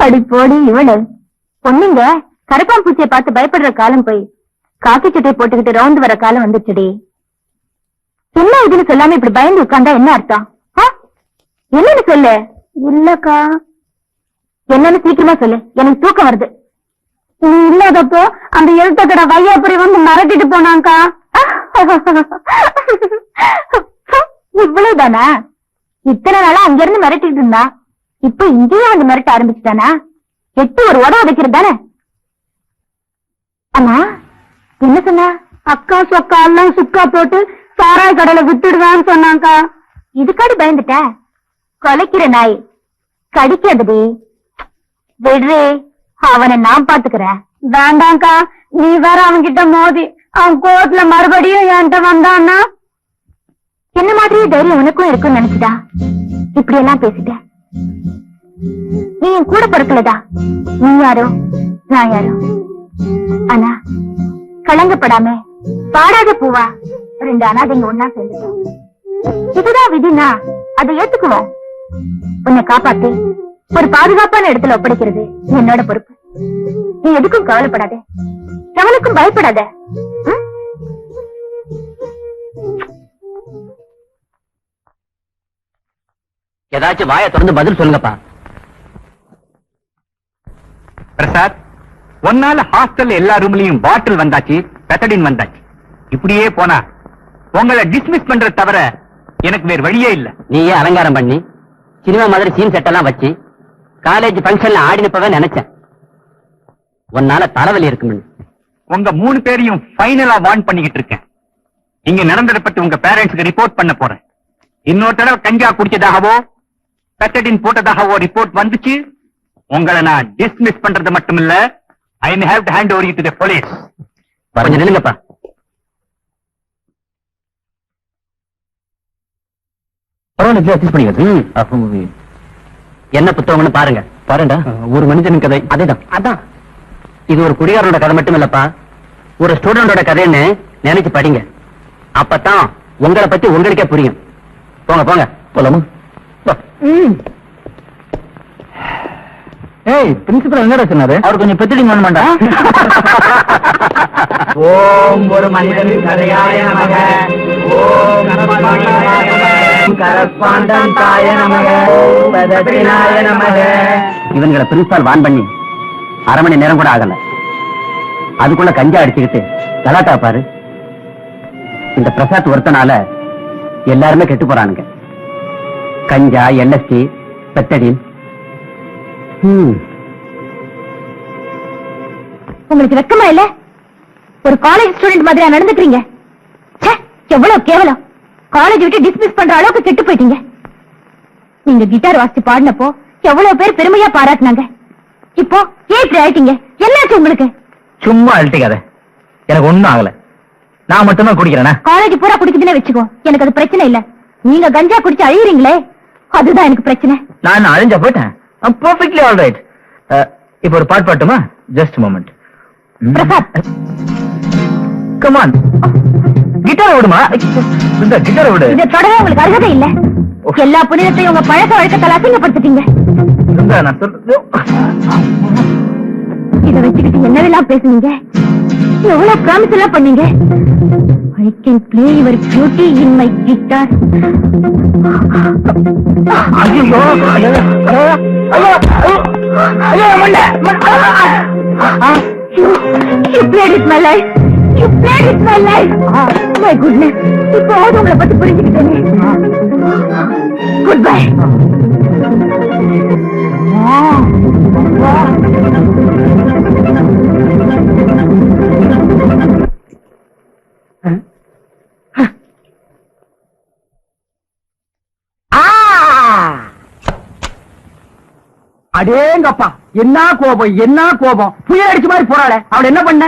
அடி போடி இவனு பொண்ணுங்க கருப்பான் பூச்சியை பார்த்து பயப்படுற காலம் போய் காக்கி சட்டை போட்டுக்கிட்டு ரவுண்ட் வர காலம் வந்துச்சுடி. என்ன இதுன்னு சொல்லாம இப்படி பயந்து உட்கார்ந்தா என்ன அர்த்தம்? என்னன்னு சொல்லு. இல்லக்கா. என்னன்னு சீக்கிரமா சொல்லு, எனக்கு தூக்கம் வருது. நீ இல்லாதப்போ அந்த எழுத்த கடை வையாபுரி வந்து மிரட்டிட்டு போனாங்கக்கா. இவ்வளவுதானா? இத்தனை நாளா அங்க இருந்து மிரட்டிட்டு இருந்தா இப்ப இங்கேயே வந்து மிரட்ட ஆரம்பிச்சுட்டானா? எட்டு ஒரு உட உதைக்கிறது தானே. ஆமா என்ன சொன்னா? அக்கா சொக்கா எல்லாம் சுக்கா போட்டு சாராய் கடையில விட்டுடுவான்னு சொன்னாங்கக்கா. இதுக்காடி பயந்துட்ட? கொலைக்கிற நாய் கடிக்கிறதுடி. விடுறே, அவனை நான் பாத்துக்கிறேன். வேண்டாம்க்கா, நீ வேற அவன்கிட்ட மோதி அவன் கோர்ட்ல மறுபடியும் என்கிட்ட வந்தான்னா என்ன மாதிரியே தைரியம் உனக்கும் இருக்குன்னு நினைச்சுடா இப்படி எல்லாம் பேசிட்ட. நீ என் கூட பிறக்கலதா. நீ யாரோ நான் யாரோ. ஆனா கலங்கப்படாம பாடாத பூவா ரெண்டு அனாதைங்க ஒன்னா சேர்ந்துட்டோம். இதுதான் விதினா அதை ஏத்துக்குவோம். உன்னை காப்பாத்தி ஒரு பாதுகாப்பான இடத்துல ஒப்படைக்கிறது என்னோட பொறுப்பு. நீ எதுக்கும் கவலைப்படாதே. எவனுக்கும் பயப்படாத. ம்? ஏதாச்சும் வாயை திறந்து பதில் சொல்லுங்கப்பா. பிரசாத், ஒன்னால ஹாஸ்டல் எல்லா ரூம்லயும் பாட்டில் வந்தாச்சு, பெத்தடின் வந்தாச்சு. இப்படியே போனா உங்களை டிஸ்மிஸ் பண்ற தவிர எனக்கு வேற வழியே இல்ல. நீயே அலங்காரம் பண்ணி சினிமா மாதிரி சீன் செட் எல்லாம் வச்சு காலேஜ் பங்கன்ல ஆடினப்பவே நினைச்சேன் உன்னால தலைவலி இருக்குன்னு. உங்க 3 பேரையும் ஃபைனலா வார்ன் பண்ணிக்கிட்டு இருக்கேன். இங்க நடந்ததை பத்தி உங்க பேரண்ட்ஸ்க்கு ரிப்போர்ட் பண்ண போறேன். இன்னொரு தடவை கஞ்சா குடிச்சதாகவோ பெத்தடின் போட்டதாகவோ ரிப்போர்ட் வந்துச்சு, உங்களை நான் டிஸ்மிஸ் பண்றது மட்டும் இல்ல, I may have to hand over you to the police. கொஞ்சம் நில்லுங்கப்பா. என்ன புத்தகம்னு பாருங்க. பாருடா, ஒரு மனிதனின் கதை. அதேதான் அதான். இது ஒரு குடிகாரனோட கதை மட்டும் இல்லப்பா, ஒரு ஸ்டூடெண்டோட கதைன்னு நினைச்சு படிங்க. அப்பதான் உங்களை பத்தி உங்களுக்கே புரியும். போங்க போங்க. போலாமா? ஏய், பிரின்சிபல் என்னடா சொன்னாரு? அவர் கொஞ்சம் பெத்திடிங் பண்ண மாட்டா. ஓம் ஒரு மனிதனின் கதையாய நமக, ஓம் கரஸ்பாண்டன்டாய நமக, பதத்தினாய நமக. இவங்களை பிரின்சிபால் வான் பண்ணி 1/2 மணி நேரம் கூட ஆகல, அதுக்குள்ள கஞ்சா அடிச்சுக்கிட்டு கலாட்டா பாரு. இந்த பிரசாத் ஒருத்தனால எல்லாருமே கெட்டு போறானுங்க. கஞ்சா, எல்எஸ்டி, பெத்தடின். உங்களுக்கு வெக்கமா இல்ல? ஒரு காலேஜ் ஸ்டூடெண்ட் மாதிரியா நடந்துக்கிறீங்க? ச்சே, எவ்வளவு கேவலம். காலேஜ் விட்டு டிஸ்மிஸ் பண்ற அளவுக்கு கெட்டு போயிட்டீங்க. நீங்க கிட்டார் வாசிச்சு பாடினப்போ எவ்வளவு பேர் பெருமையா பாராட்டினாங்க. இப்போ ஏன் இப்படி ஆயிட்டீங்க? என்னாச்சு உங்களுக்கு? சும்மா அழட்டிக்காத, எனக்கு ஒண்ணும் ஆகல. நான் மட்டும்தான் குடிக்கிறேனா? காலேஜ் பூரா குடிக்குதுன்னு வச்சுக்கோ, எனக்கு அது பிரச்சனை இல்ல. நீங்க கஞ்சா குடிச்சு அழியுறீங்களே, அதுதான் எனக்கு பிரச்சனை. நான் அழிஞ்ச போயிட்டேன். Perfectly all right. இப்ப ஒரு பாட்டு பாட்டுமா? Just moment. Prasad, come on, guitar விடுமா? இந்த கிட்டார் விடு. இதை தொடர உங்களுக்கு அருகதை இல்ல. எல்லா புனிதத்தையும் உங்க பழக்க வழக்கத்தால் அசிங்கப்படுத்திட்டீங்க. நான் சொல்றது. இதை வச்சுக்கிட்டு என்னவெல்லாம் பேசுனீங்க, எவ்வளவு ப்ராமிஸ் எல்லாம் பண்ணீங்க. I can play your beauty in my guitar. ஐயோ, You played with my life. You played with my life. My goodness. இப்போ உங்களை பத்தி புரிஞ்சுக்கிட்டேனே. Goodbye. அடேங்கப்பா, என்ன கோபம், என்ன கோபம். புயல் அடிச்ச மாதிரி போறாளே, அவளை என்ன பண்ண?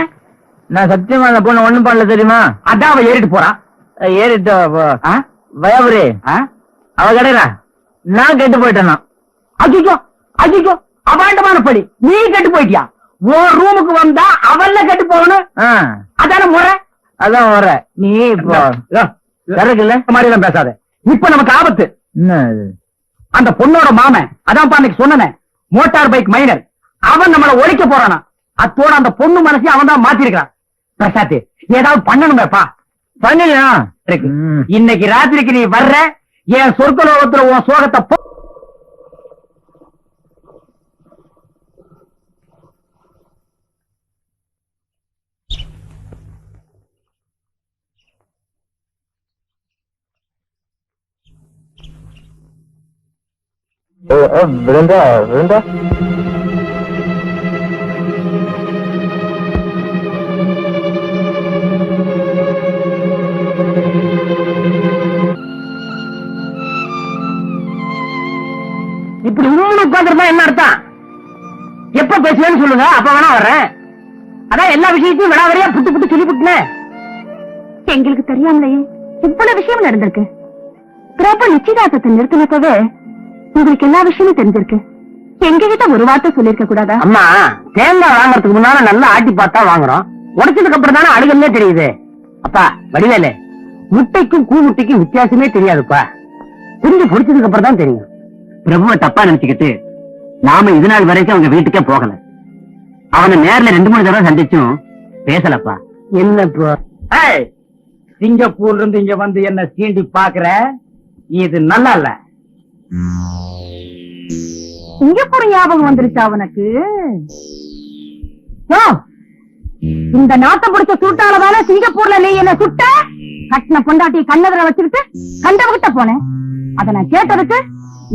நான் சத்தியமா அந்த பொண்ணு ஒண்ணும் பண்ணல தெரியுமா? அதான் அவ ஏறிட்டு போறா. ஏறிட்டு வயாபுரி அவ கிடையா, நான் கெட்டு போயிட்டேன்னா. அஜிஜோ அஜிஜோ, அபாண்டமான படி. நீ கெட்டு போயிட்டியா? உன் ரூமுக்கு வந்தா அவள்ல கெட்டு போகணும். அதான முறை. அதான் வர நீ இப்போ இல்ல மாதிரி எல்லாம் பேசாத. இப்ப நமக்கு ஆபத்து. அந்த பொண்ணோட மாமன், அதான் அன்னைக்கு சொன்னேன், மோட்டார் பைக் மைனர், அவன் நம்மள ஒழிக்க போறானா. அத்தோட அந்த பொண்ணு மனசையும் அவன் தான் மாத்திருக்கான். பிரசாத், ஏதாவது பண்ணணுமேப்பா. பண்ணியா? இன்னைக்கு ராத்திரிக்கு நீ வர்ற, என் சொர்க்கலோகத்துல உன் சோகத்தை விருந்தா விருந்தா இப்படி உட்காந்துருந்தா என்ன அர்த்தம்? எப்ப பேசுவேன்னு சொல்லுங்க, அப்ப வேணா வர்றேன். அதான் எல்லா விஷயத்தையும் விடாவரியா புட்டு புட்டு சொல்லி புட்டுனேன். எங்களுக்கு தெரியாமலையே இவ்வளவு விஷயம் நடந்திருக்கு. பிரபு நிச்சயதார்த்தத்தை நிறுத்தினப்பவே உங்களுக்கு எல்லா விஷயமும் தெரிஞ்சிருக்கு. எங்ககிட்ட ஒரு வார்த்தை சொல்லிருக்க கூடாதா? அம்மா, தேங்காய் வாங்கறதுக்கு முன்னால நல்லா ஆட்டி பார்த்தா வாங்குறோம், உடைச்சதுக்கு அப்புறம் தானே அழுகல்லே தெரியுது. அப்பா வடிவேலு, முட்டைக்கும் கூ முட்டைக்கும் வித்தியாசமே தெரியாதுப்பா, கொஞ்சம் பிடிச்சதுக்கு அப்புறம் தான் தெரியும். பிரபுவை தப்பா நினைச்சுக்கிட்டு நாம இது நாள் வரைக்கும் அவங்க வீட்டுக்கே போகல. அவனை நேர்ல 2-3 தடவை சந்திச்சும் பேசலப்பா. என்னப்பா? ஏய், சிங்கப்பூர்ல இருந்து இங்க வந்து என்ன சீண்டி பாக்குற? இது நல்லா இல்ல. சிங்கப்பூர் ஞாபகம் வந்துருச்சா உனக்கு? யோ, இந்த நாட்டை பிடிச்ச சூட்டாலதான சிங்கப்பூர்ல நீ என்ன சுட்ட? கட்டின பொண்டாட்டி கண்ணதுல வச்சுக்கிட்டு கண்டவகிட்ட போனேன். அத நான் கேட்டதுக்கு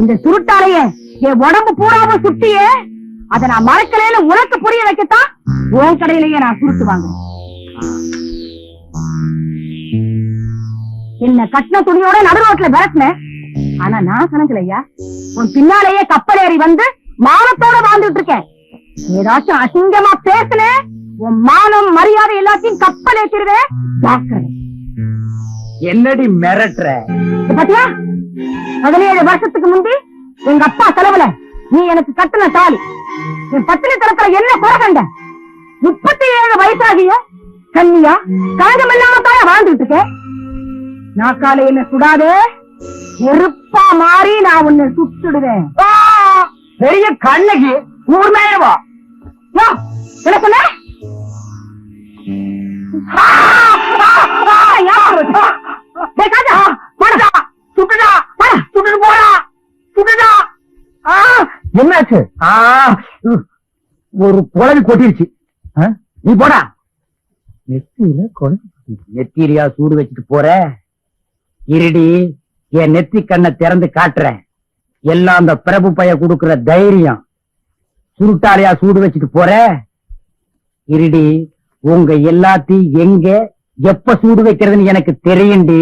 இந்த சுருட்டாலையே என் உடம்பு பூராவும் சுட்டியே, அத நான் மறக்கலையில உனக்கு புரிய வைக்கத்தான் உன் கடையிலேயே நான் சுருட்டு வாங்குறேன். என்ன கட்டின துணியோட நடு ரோட்ல விரட்டினேன். ஆனா நான் கணக்கலையா, உன் பின்னாலேயே கப்பல் ஏறி வந்து மானத்தோட வாழ்ந்துட்டு இருக்கேன். ஏதாச்சும் அசிங்கமா பேசுன உன் மானம் மரியாதை எல்லாத்தையும் கப்பல் ஏற்றிடுவேன். ஜாக்கிரதை. என்னடி மிரட்டுற? பாத்தியா, 17 வருஷத்துக்கு முந்தி எங்க அப்பா செலவுல நீ எனக்கு கட்டின தாலி, என் பத்தினி தரத்துல என்ன குறை கண்ட? 37 வயசாகிய கன்னியா காகம் இல்லாம தாயா வாழ்ந்துட்டு இருக்கேன். நாக்கால என்ன சுடாதே, நெருப்பா மாறி நான் உன்னை சுட்டுடுவேன். பெரிய கண்ணகி ஊர்மேவா? என்ன சொன்ன? என்னாச்சு? ஒரு குழவி கொட்டிருச்சு. நீ போடா. நெத்தியில குழவி. நெத்தியிலையா சூடு வச்சுட்டு போற? இருடி, என் நெத்தி கண்ணை திறந்து காட்டுறேன். எல்லாம் அந்த பிரபு பைய கொடுக்கிற தைரியம். சுருட்டாலையா சூடு வச்சுட்டு போற? இருடி, உங்க எல்லாத்தையும் எங்க எப்ப சூடு வைக்கிறதுன்னு எனக்கு தெரியுண்டி.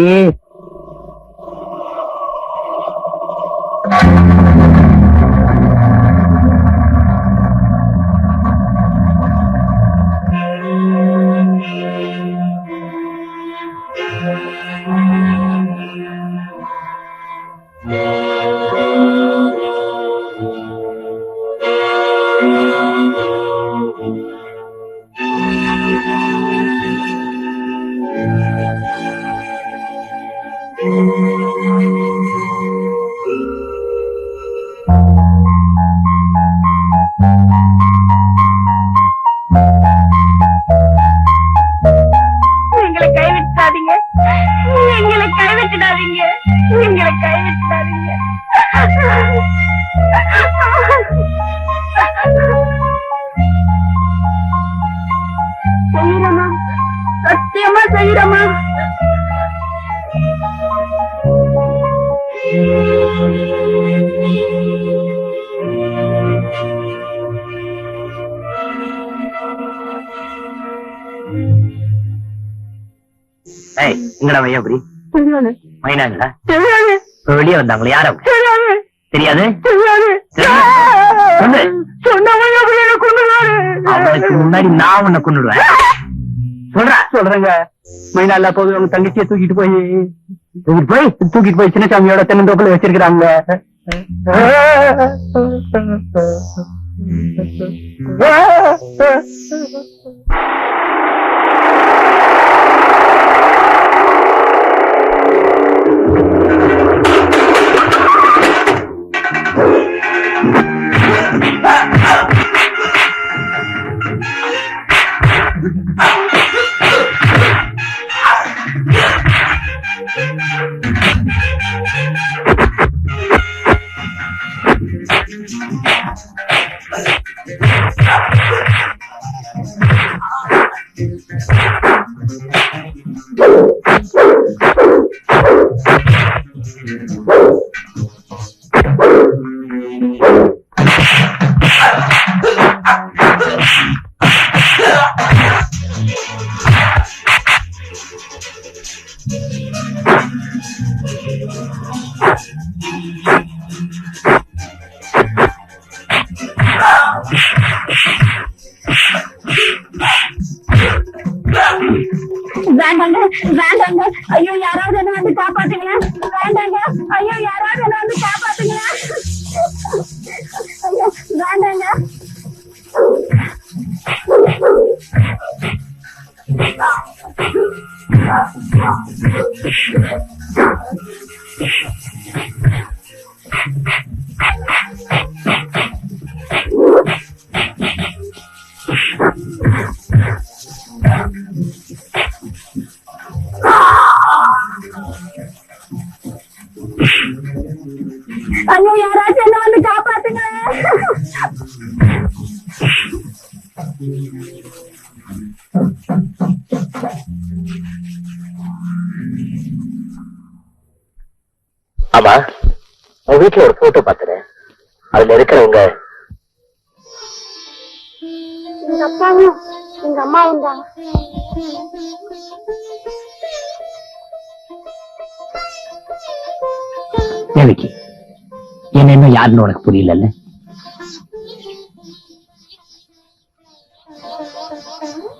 எங்களை கைவிட்டாதீங்க, எங்களை கைவிட்டுடாதீங்க, எங்களை கைவிட்டுடாதீங்க. செய்யறமா, சத்தியமா செய்யறமா. எங்கடா வையாபுரி? தெரியாது, மைனாங்களா? தெரியாது, வெளியே வந்தாங்களா? யாரும் தெரியாது, தெரியாது. தெரியாது. அவனுக்கு முன்னாடி நான் உன்னை கொண்டுடுவேன். சொல்றேங்க. மைனால போது அவங்க தங்கச்சியை தூக்கிட்டு போய் சின்னசாமியோட தென்னந்தோப்புல வச்சிருக்கிறாங்க. வேண்டாங்க, வேண்டாங்க, ஐயோ யாராவது என்ன வந்து காப்பாத்துங்க. வேண்டாங்க, ஐயோ யாராவது என்ன வந்து காப்பாத்துங்க. ஐயோ வேண்டாங்க. ஐயோ யாராச்சும் என்ன வந்து காப்பாத்துங்க. ஆமா, உங்க வீட்டுல ஒரு போட்டோ பாத்துறேன். அதுல இருக்கிறவங்க எங்க அப்பாவும் எங்க அம்மாவும் தான். தேவிக்கு என்ன இன்னும் யாருன்னு உனக்கு புரியல.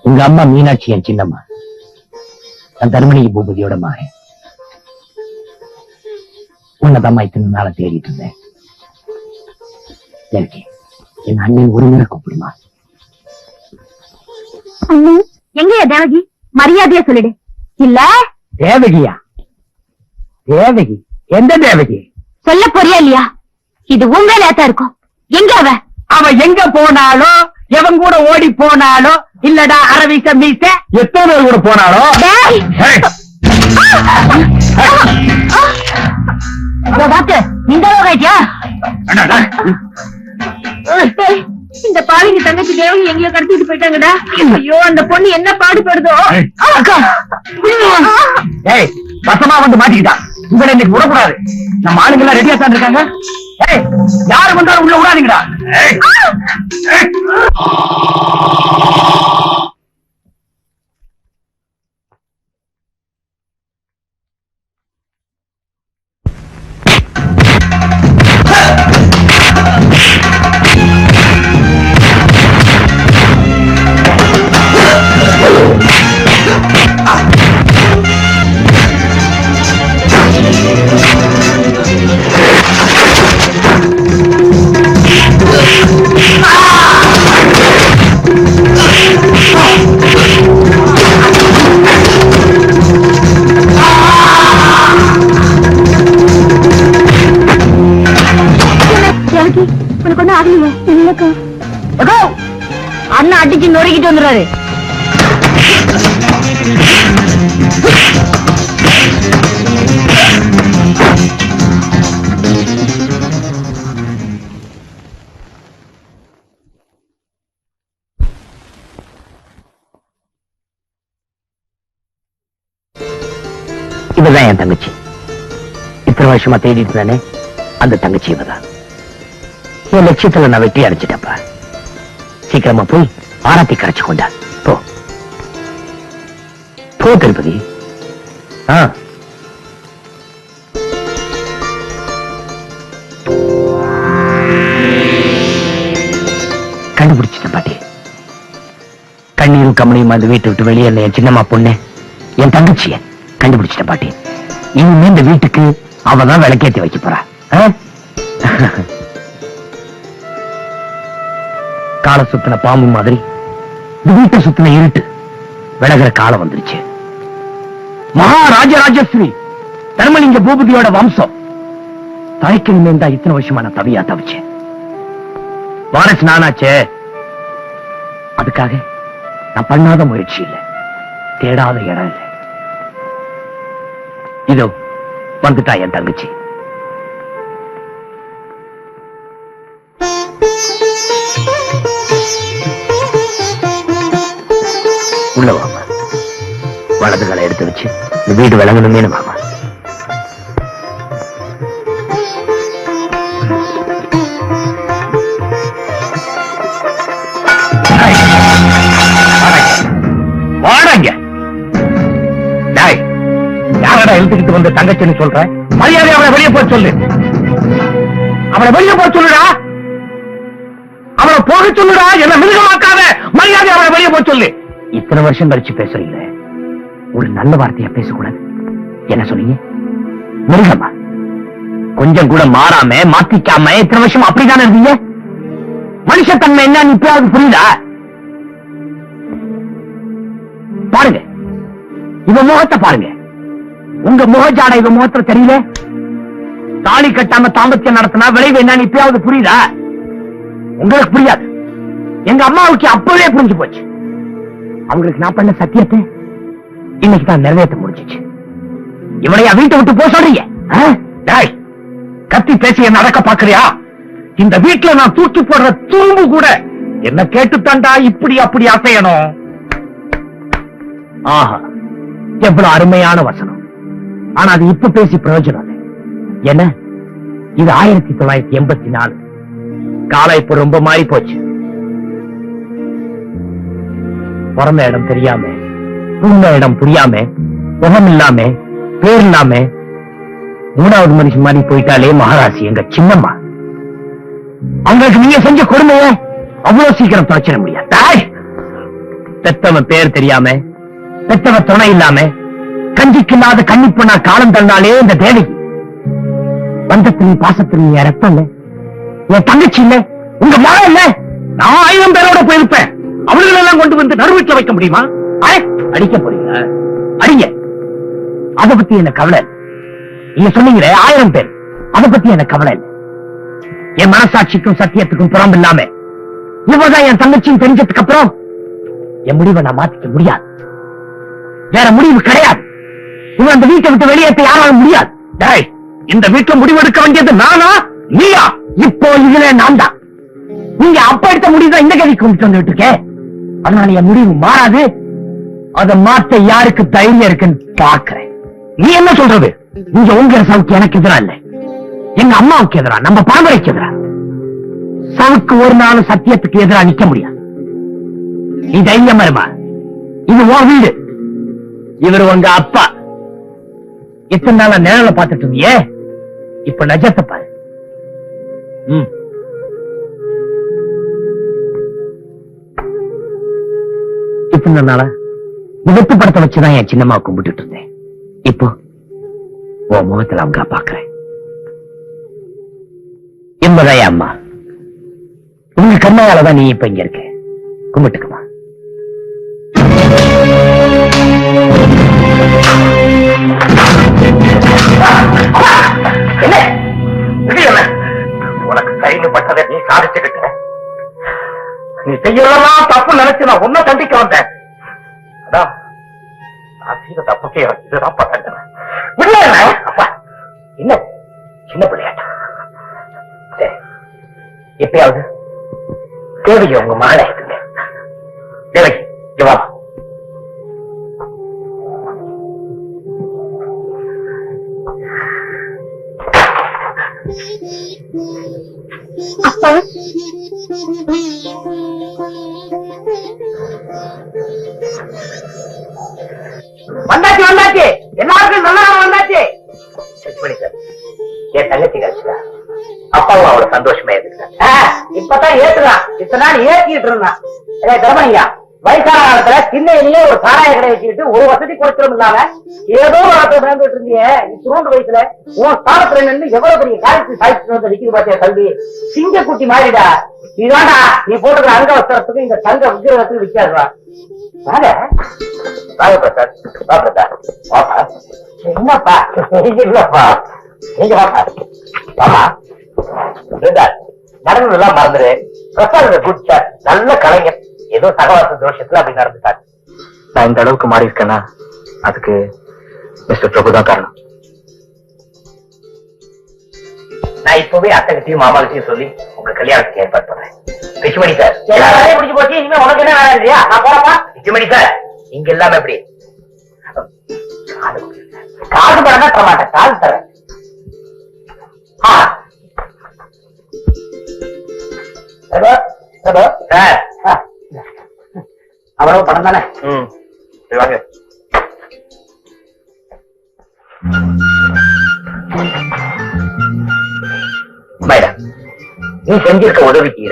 உங்க அம்மா மீனாட்சி என் சின்னம்மா, நான் தர்மணி பூபதியோட மகன். உன்னதம்மா இத்தனை நாள தேடிட்டு இருந்தேன். தேவிக்கு என் அண்ணன் ஒரு முறை கூப்பிடுமா? எங்கயா தேவகி? மரியாதையா சொல்லிடு. இல்ல தேவகியா? தேவகி எந்த தேவகி? சொல்ல போறியா இல்லையா? இது உன் வேலையாத்தான் இருக்கும். எங்க அவ எங்க போனாலும், எவன் கூட ஓடி போனாலும், இல்லடா அரவிச மீச எத்தனை பேர் கூட போனாலும் இந்த இந்த பாவிங்க தங்கச்சி தேவகி எங்கேயோ கடத்திட்டு போயிட்டாங்கடா. ஐயோ அந்த பொண்ணு என்ன பாடுபடுதோ. வசமா வந்து மாட்டிக்கிட்டா. உங்களை இன்னைக்கு விடக்கூடாது. நம்ம ஆளுங்க எல்லாம் ரெடியா தான் இருக்காங்க. யாரு வந்தாலும் உள்ள விடாதீங்கடா. உனக்கு ஒண்ணு ஆகலையே? இல்லக்கா. அண்ணன் அடிச்சு நொறுக்கிட்டு வந்துடுறாரு. இவதான் என் தங்கச்சி. இத்தனை வருஷமா தேடிட்டு இருந்தானே, அந்த தங்கச்சி இவதான். என் லட்சியத்துல நான் வெட்டி அடைச்சிட்டப்பா. சீக்கிரமா போய் ஆராத்தி கரைச்சு கொண்டா. போ போ திருப்பதி. கண்டுபிடிச்சிட்டேன் பாட்டி. கண்ணீரும் கமனியும் அந்த வீட்டை விட்டு வெளியே என் சின்னம்மா பொண்ணு, என் தங்கச்சிய கண்டுபிடிச்சிட்டேன் பாட்டி. இனிமே இந்த வீட்டுக்கு அவதான் விளக்கேத்தி வைக்க போறா. கால சுத்தின பாம்பு மாதிரி இந்த வீட்டை சுத்தின இருட்டு விலகிற காலம் வந்துருச்சு. மகாராஜராஜஸ்ரீ தர்மலிங்க பூபதியோட வம்சம் தலைக்கு இருந்தா இத்தனை வருஷமா நான் தவியா தவிச்சேன். வாரஸ் நானாச்சே. அதுக்காக நான் பண்ணாத முயற்சி இல்லை, தேடாத இடம் இல்லை. இதோ வந்துட்டா என் தங்கச்சி. உள்ள வாமா. வலதுகளை எடுத்து வச்சு இந்த வீடு விளங்கணுமே வாமா. வாடங்க. யாரடா எழுத்துக்கிட்டு வந்து தங்கச்சின்னு சொல்ற? மரியாதை அவளை வெளியே போய் சொல்லு. அவளை வெளியே போய் சொல்லுடா. அவளை போக சொல்லுடா. என்ன மிருகமாக்காத. மரியாதை அவளை வெளியே போய் சொல்லு. இத்தனை வருஷம் கழிச்சு பேசுறீங்க, ஒரு நல்ல வார்த்தையா பேசக்கூடாது. என்ன சொன்னீங்க? மிருகமா? கொஞ்சம் கூட மாறாம மாத்திக்காம இத்தனை வருஷம் அப்படித்தானே இருந்தீங்க. மனுஷத்தன்மை என்னன்னு இப்பயாவது புரியுதா? பாருங்க, இவ முகத்தை பாருங்க. உங்க முகஜாட இவ முகத்துல தெரியல. தாலி கட்டாம தாம்பத்தியம் நடத்தினா விளைவு என்னன்னு இப்பயாவது புரியுதா? உங்களுக்கு புரியாது. எங்க அம்மாவுக்கு அப்பவே புரிஞ்சு போச்சு. அவங்களுக்கு நான் பண்ண சத்தியத்தை இன்னைக்கு தான் நிறைவேற்ற முடிஞ்சிச்சு. இவளையா வீட்டை விட்டு போக சொல்றீங்க? கத்தி பேசி என்ன அடக்க பாக்குறியா? இந்த வீட்டுல நான் தூக்கி போடுற துரும்பு கூட என்ன கேட்டுத்தாண்டா இப்படி அப்படி அசையணும். ஆஹா, எவ்வளவு அருமையான வசனம். ஆனா அது இப்ப பேசி பிரயோஜனம் இல்லை. என்ன, இது 1984. காலம் இப்ப ரொம்ப மாறி போச்சு. பிறந்த இடம் தெரியாம, பூர்ண இடம் புரியாம, முகம் இல்லாம, பேர் இல்லாம, 3வது மனுஷன் மாதிரி போயிட்டாலே மகாராசி எங்க சின்னம்மா. அவங்களுக்கு நீங்க செஞ்ச கொடுமைய அவ்வளவு சீக்கிரம் தொலைச்சிட முடியாது. பெத்தவன் பேர் தெரியாம, பெத்தவன் துணை இல்லாம, கஞ்சிக்கு இல்லாத கண்ணி பொண்ணா காலம் தந்தாலே இந்த தேவி. பந்தத்திலையும் பாசத்திலையும் என் ரத்தம் இல்ல, என் தங்கச்சி இல்ல, உங்க மகன் இல்ல. நான் 1000 பேரோட போயிருப்பேன். அவர்கள் எல்லாம் கொண்டு வந்து நடுவீட்டுல வைக்க முடியுமா? அடிக்க போறீங்க, அடிங்க. அத பத்தி என்ன கவலை இல்லை. நீங்க சொன்னீங்களே 1000 பேர், அத பத்தி என்ன கவலை இல்லை. என் மனசாட்சிக்கும் சத்தியத்துக்கும் புறம் இல்லாம இவதான் என் தங்கச்சியும் தெரிஞ்சதுக்கு அப்புறம் என் முடிவை நான் மாத்திக்க முடியாது. வேற முடிவு கிடையாது. இவன் அந்த வீட்டை விட்டு வெளியேற்ற யாராலும் முடியாது. இந்த வீட்டுல முடிவெடுக்க வேண்டியது நானா நீயா? இப்போ இதுல நான் தான். நீங்க அப்ப எடுத்த முடிவுதான் இந்த கதைக்கு கொண்டு வந்துட்டு இருக்கேன். அதனால என் முடிவு மாறாது. அதை மாத்த யாருக்கு தைரியம் இருக்குன்னு பாக்குறேன். நீ என்ன சொல்றது? நீங்க உங்க சவுக்கு எனக்கு எதிரா இல்ல, எங்க அம்மாவுக்கு எதிரா, நம்ம பரம்பரைக்கு எதிரா. சவுக்கு ஒரு நாளும் சத்தியத்துக்கு எதிரா நிக்க முடியாது. நீ தைரியம் வருமா? இது உன் வீடு, இவர் உங்க அப்பா. இத்தனை நாள நிழல பார்த்துட்டு இருந்தியே, இப்ப நஜத்தை பாரு. இத்தனை நாள விபத்து படத்தை வச்சுதான் என் சின்னம்மா கும்பிட்டு இருந்தேன். இப்போ உன் முகத்துல அவங்க பாக்குறேன். என்பதாய அம்மா, உங்க கர்மாவாலதான் நீ இப்ப இங்க இருக்க. கும்பிட்டுக்குமா. உனக்கு சரின்னு பட்டதை நீ சாதிச்சுக்கிட்ட. நீ செய்யலாம் தப்பு நினைச்சு நான் ஒன்னும் தண்டிக்க வந்தேன். அதான் நான் செய்த தப்புக்கே இதுதான் தண்டனை. அப்பா என்ன சின்ன பிள்ளையாட்டா? சரி, எப்பயாவது தேவையை உங்க மகளை இருக்குங்க. தேவைக்கு ஜவாப். அப்பா, வந்தாச்சு வந்தாச்சு, எல்லாருக்கும் நல்லா வந்தாச்சு. என் தங்கச்சி கழிச்சுட்டா, அப்பாவும் அவளை சந்தோஷமா இருந்துட்டா. இப்பதான் ஏத்துறான். இத்தனை நாள் ஏத்திட்டு இருந்தான். தர்மனியா, வயசான காலத்துல சின்னையிலேயே ஒரு சாராய கடை வச்சுக்கிட்டு ஒரு வசதி கொடுத்துரும் இல்லாம ஏதோ ஒரு நடந்துட்டு இருந்தியே. இத்தனோண்டு வயசுல உன் ஸ்தானத்துல நின்று எவ்வளவு பெரிய காரியத்தை சாதிச்சு வந்து நிக்குது பாத்தியா கல்வி. சிங்க குட்டி மாறிடா. இதாண்டா நீ போட்டுக்கிற அங்க வஸ்திரத்துக்கு இந்த தங்க விக்கிரகத்துக்கு விற்காதுவா. என்னப்பா இல்லப்பா, நீங்க வாப்பா. நடந்ததெல்லாம் மறந்துரு. பிரசாத் குட் சார், நல்ல கலைஞர். ஏதோ சகவாச தோஷத்துல அப்படி நடந்துட்டாரு. நான் இந்த அளவுக்கு மாறி இருக்கேன்னா அதுக்கு மிஸ்டர் பிரபு தான் காரணம். நான் இப்பவே அத்தகத்தையும் மாமாவத்தையும் சொல்லி உங்க கல்யாணத்துக்கு ஏற்பாடு பண்றேன். பிச்சுமணி சார், எல்லாரும் முடிஞ்சு போச்சு. இனிமே உனக்கு என்ன வேலை இல்லையா? நான் போறப்பா. பிச்சுமணி சார், இங்க இல்லாம எப்படி காது படம் தர மாட்டேன், காது தரேன். அவ்வளவு படம் தானே? வாங்க. மேடம், நீ செஞ்சிருக்க உதவிக்கு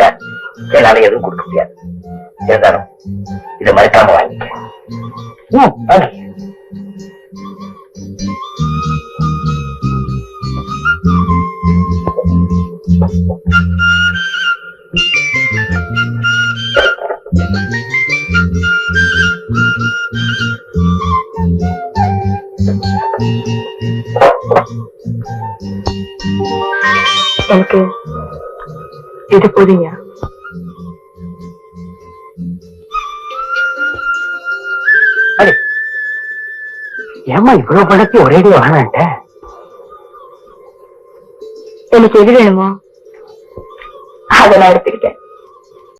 என்னால எதுவும் கொடுக்க முடியாது. இருந்தாலும் இதை மறைக்காம வாங்கிக்க. எனக்கு இது போதுங்க. ஏமா இவ்வளவு படத்தை ஒரேடியா வாங்கிட்ட? எனக்கு எது வேணுமோ அதை நான் எடுத்துக்கிட்டேன்.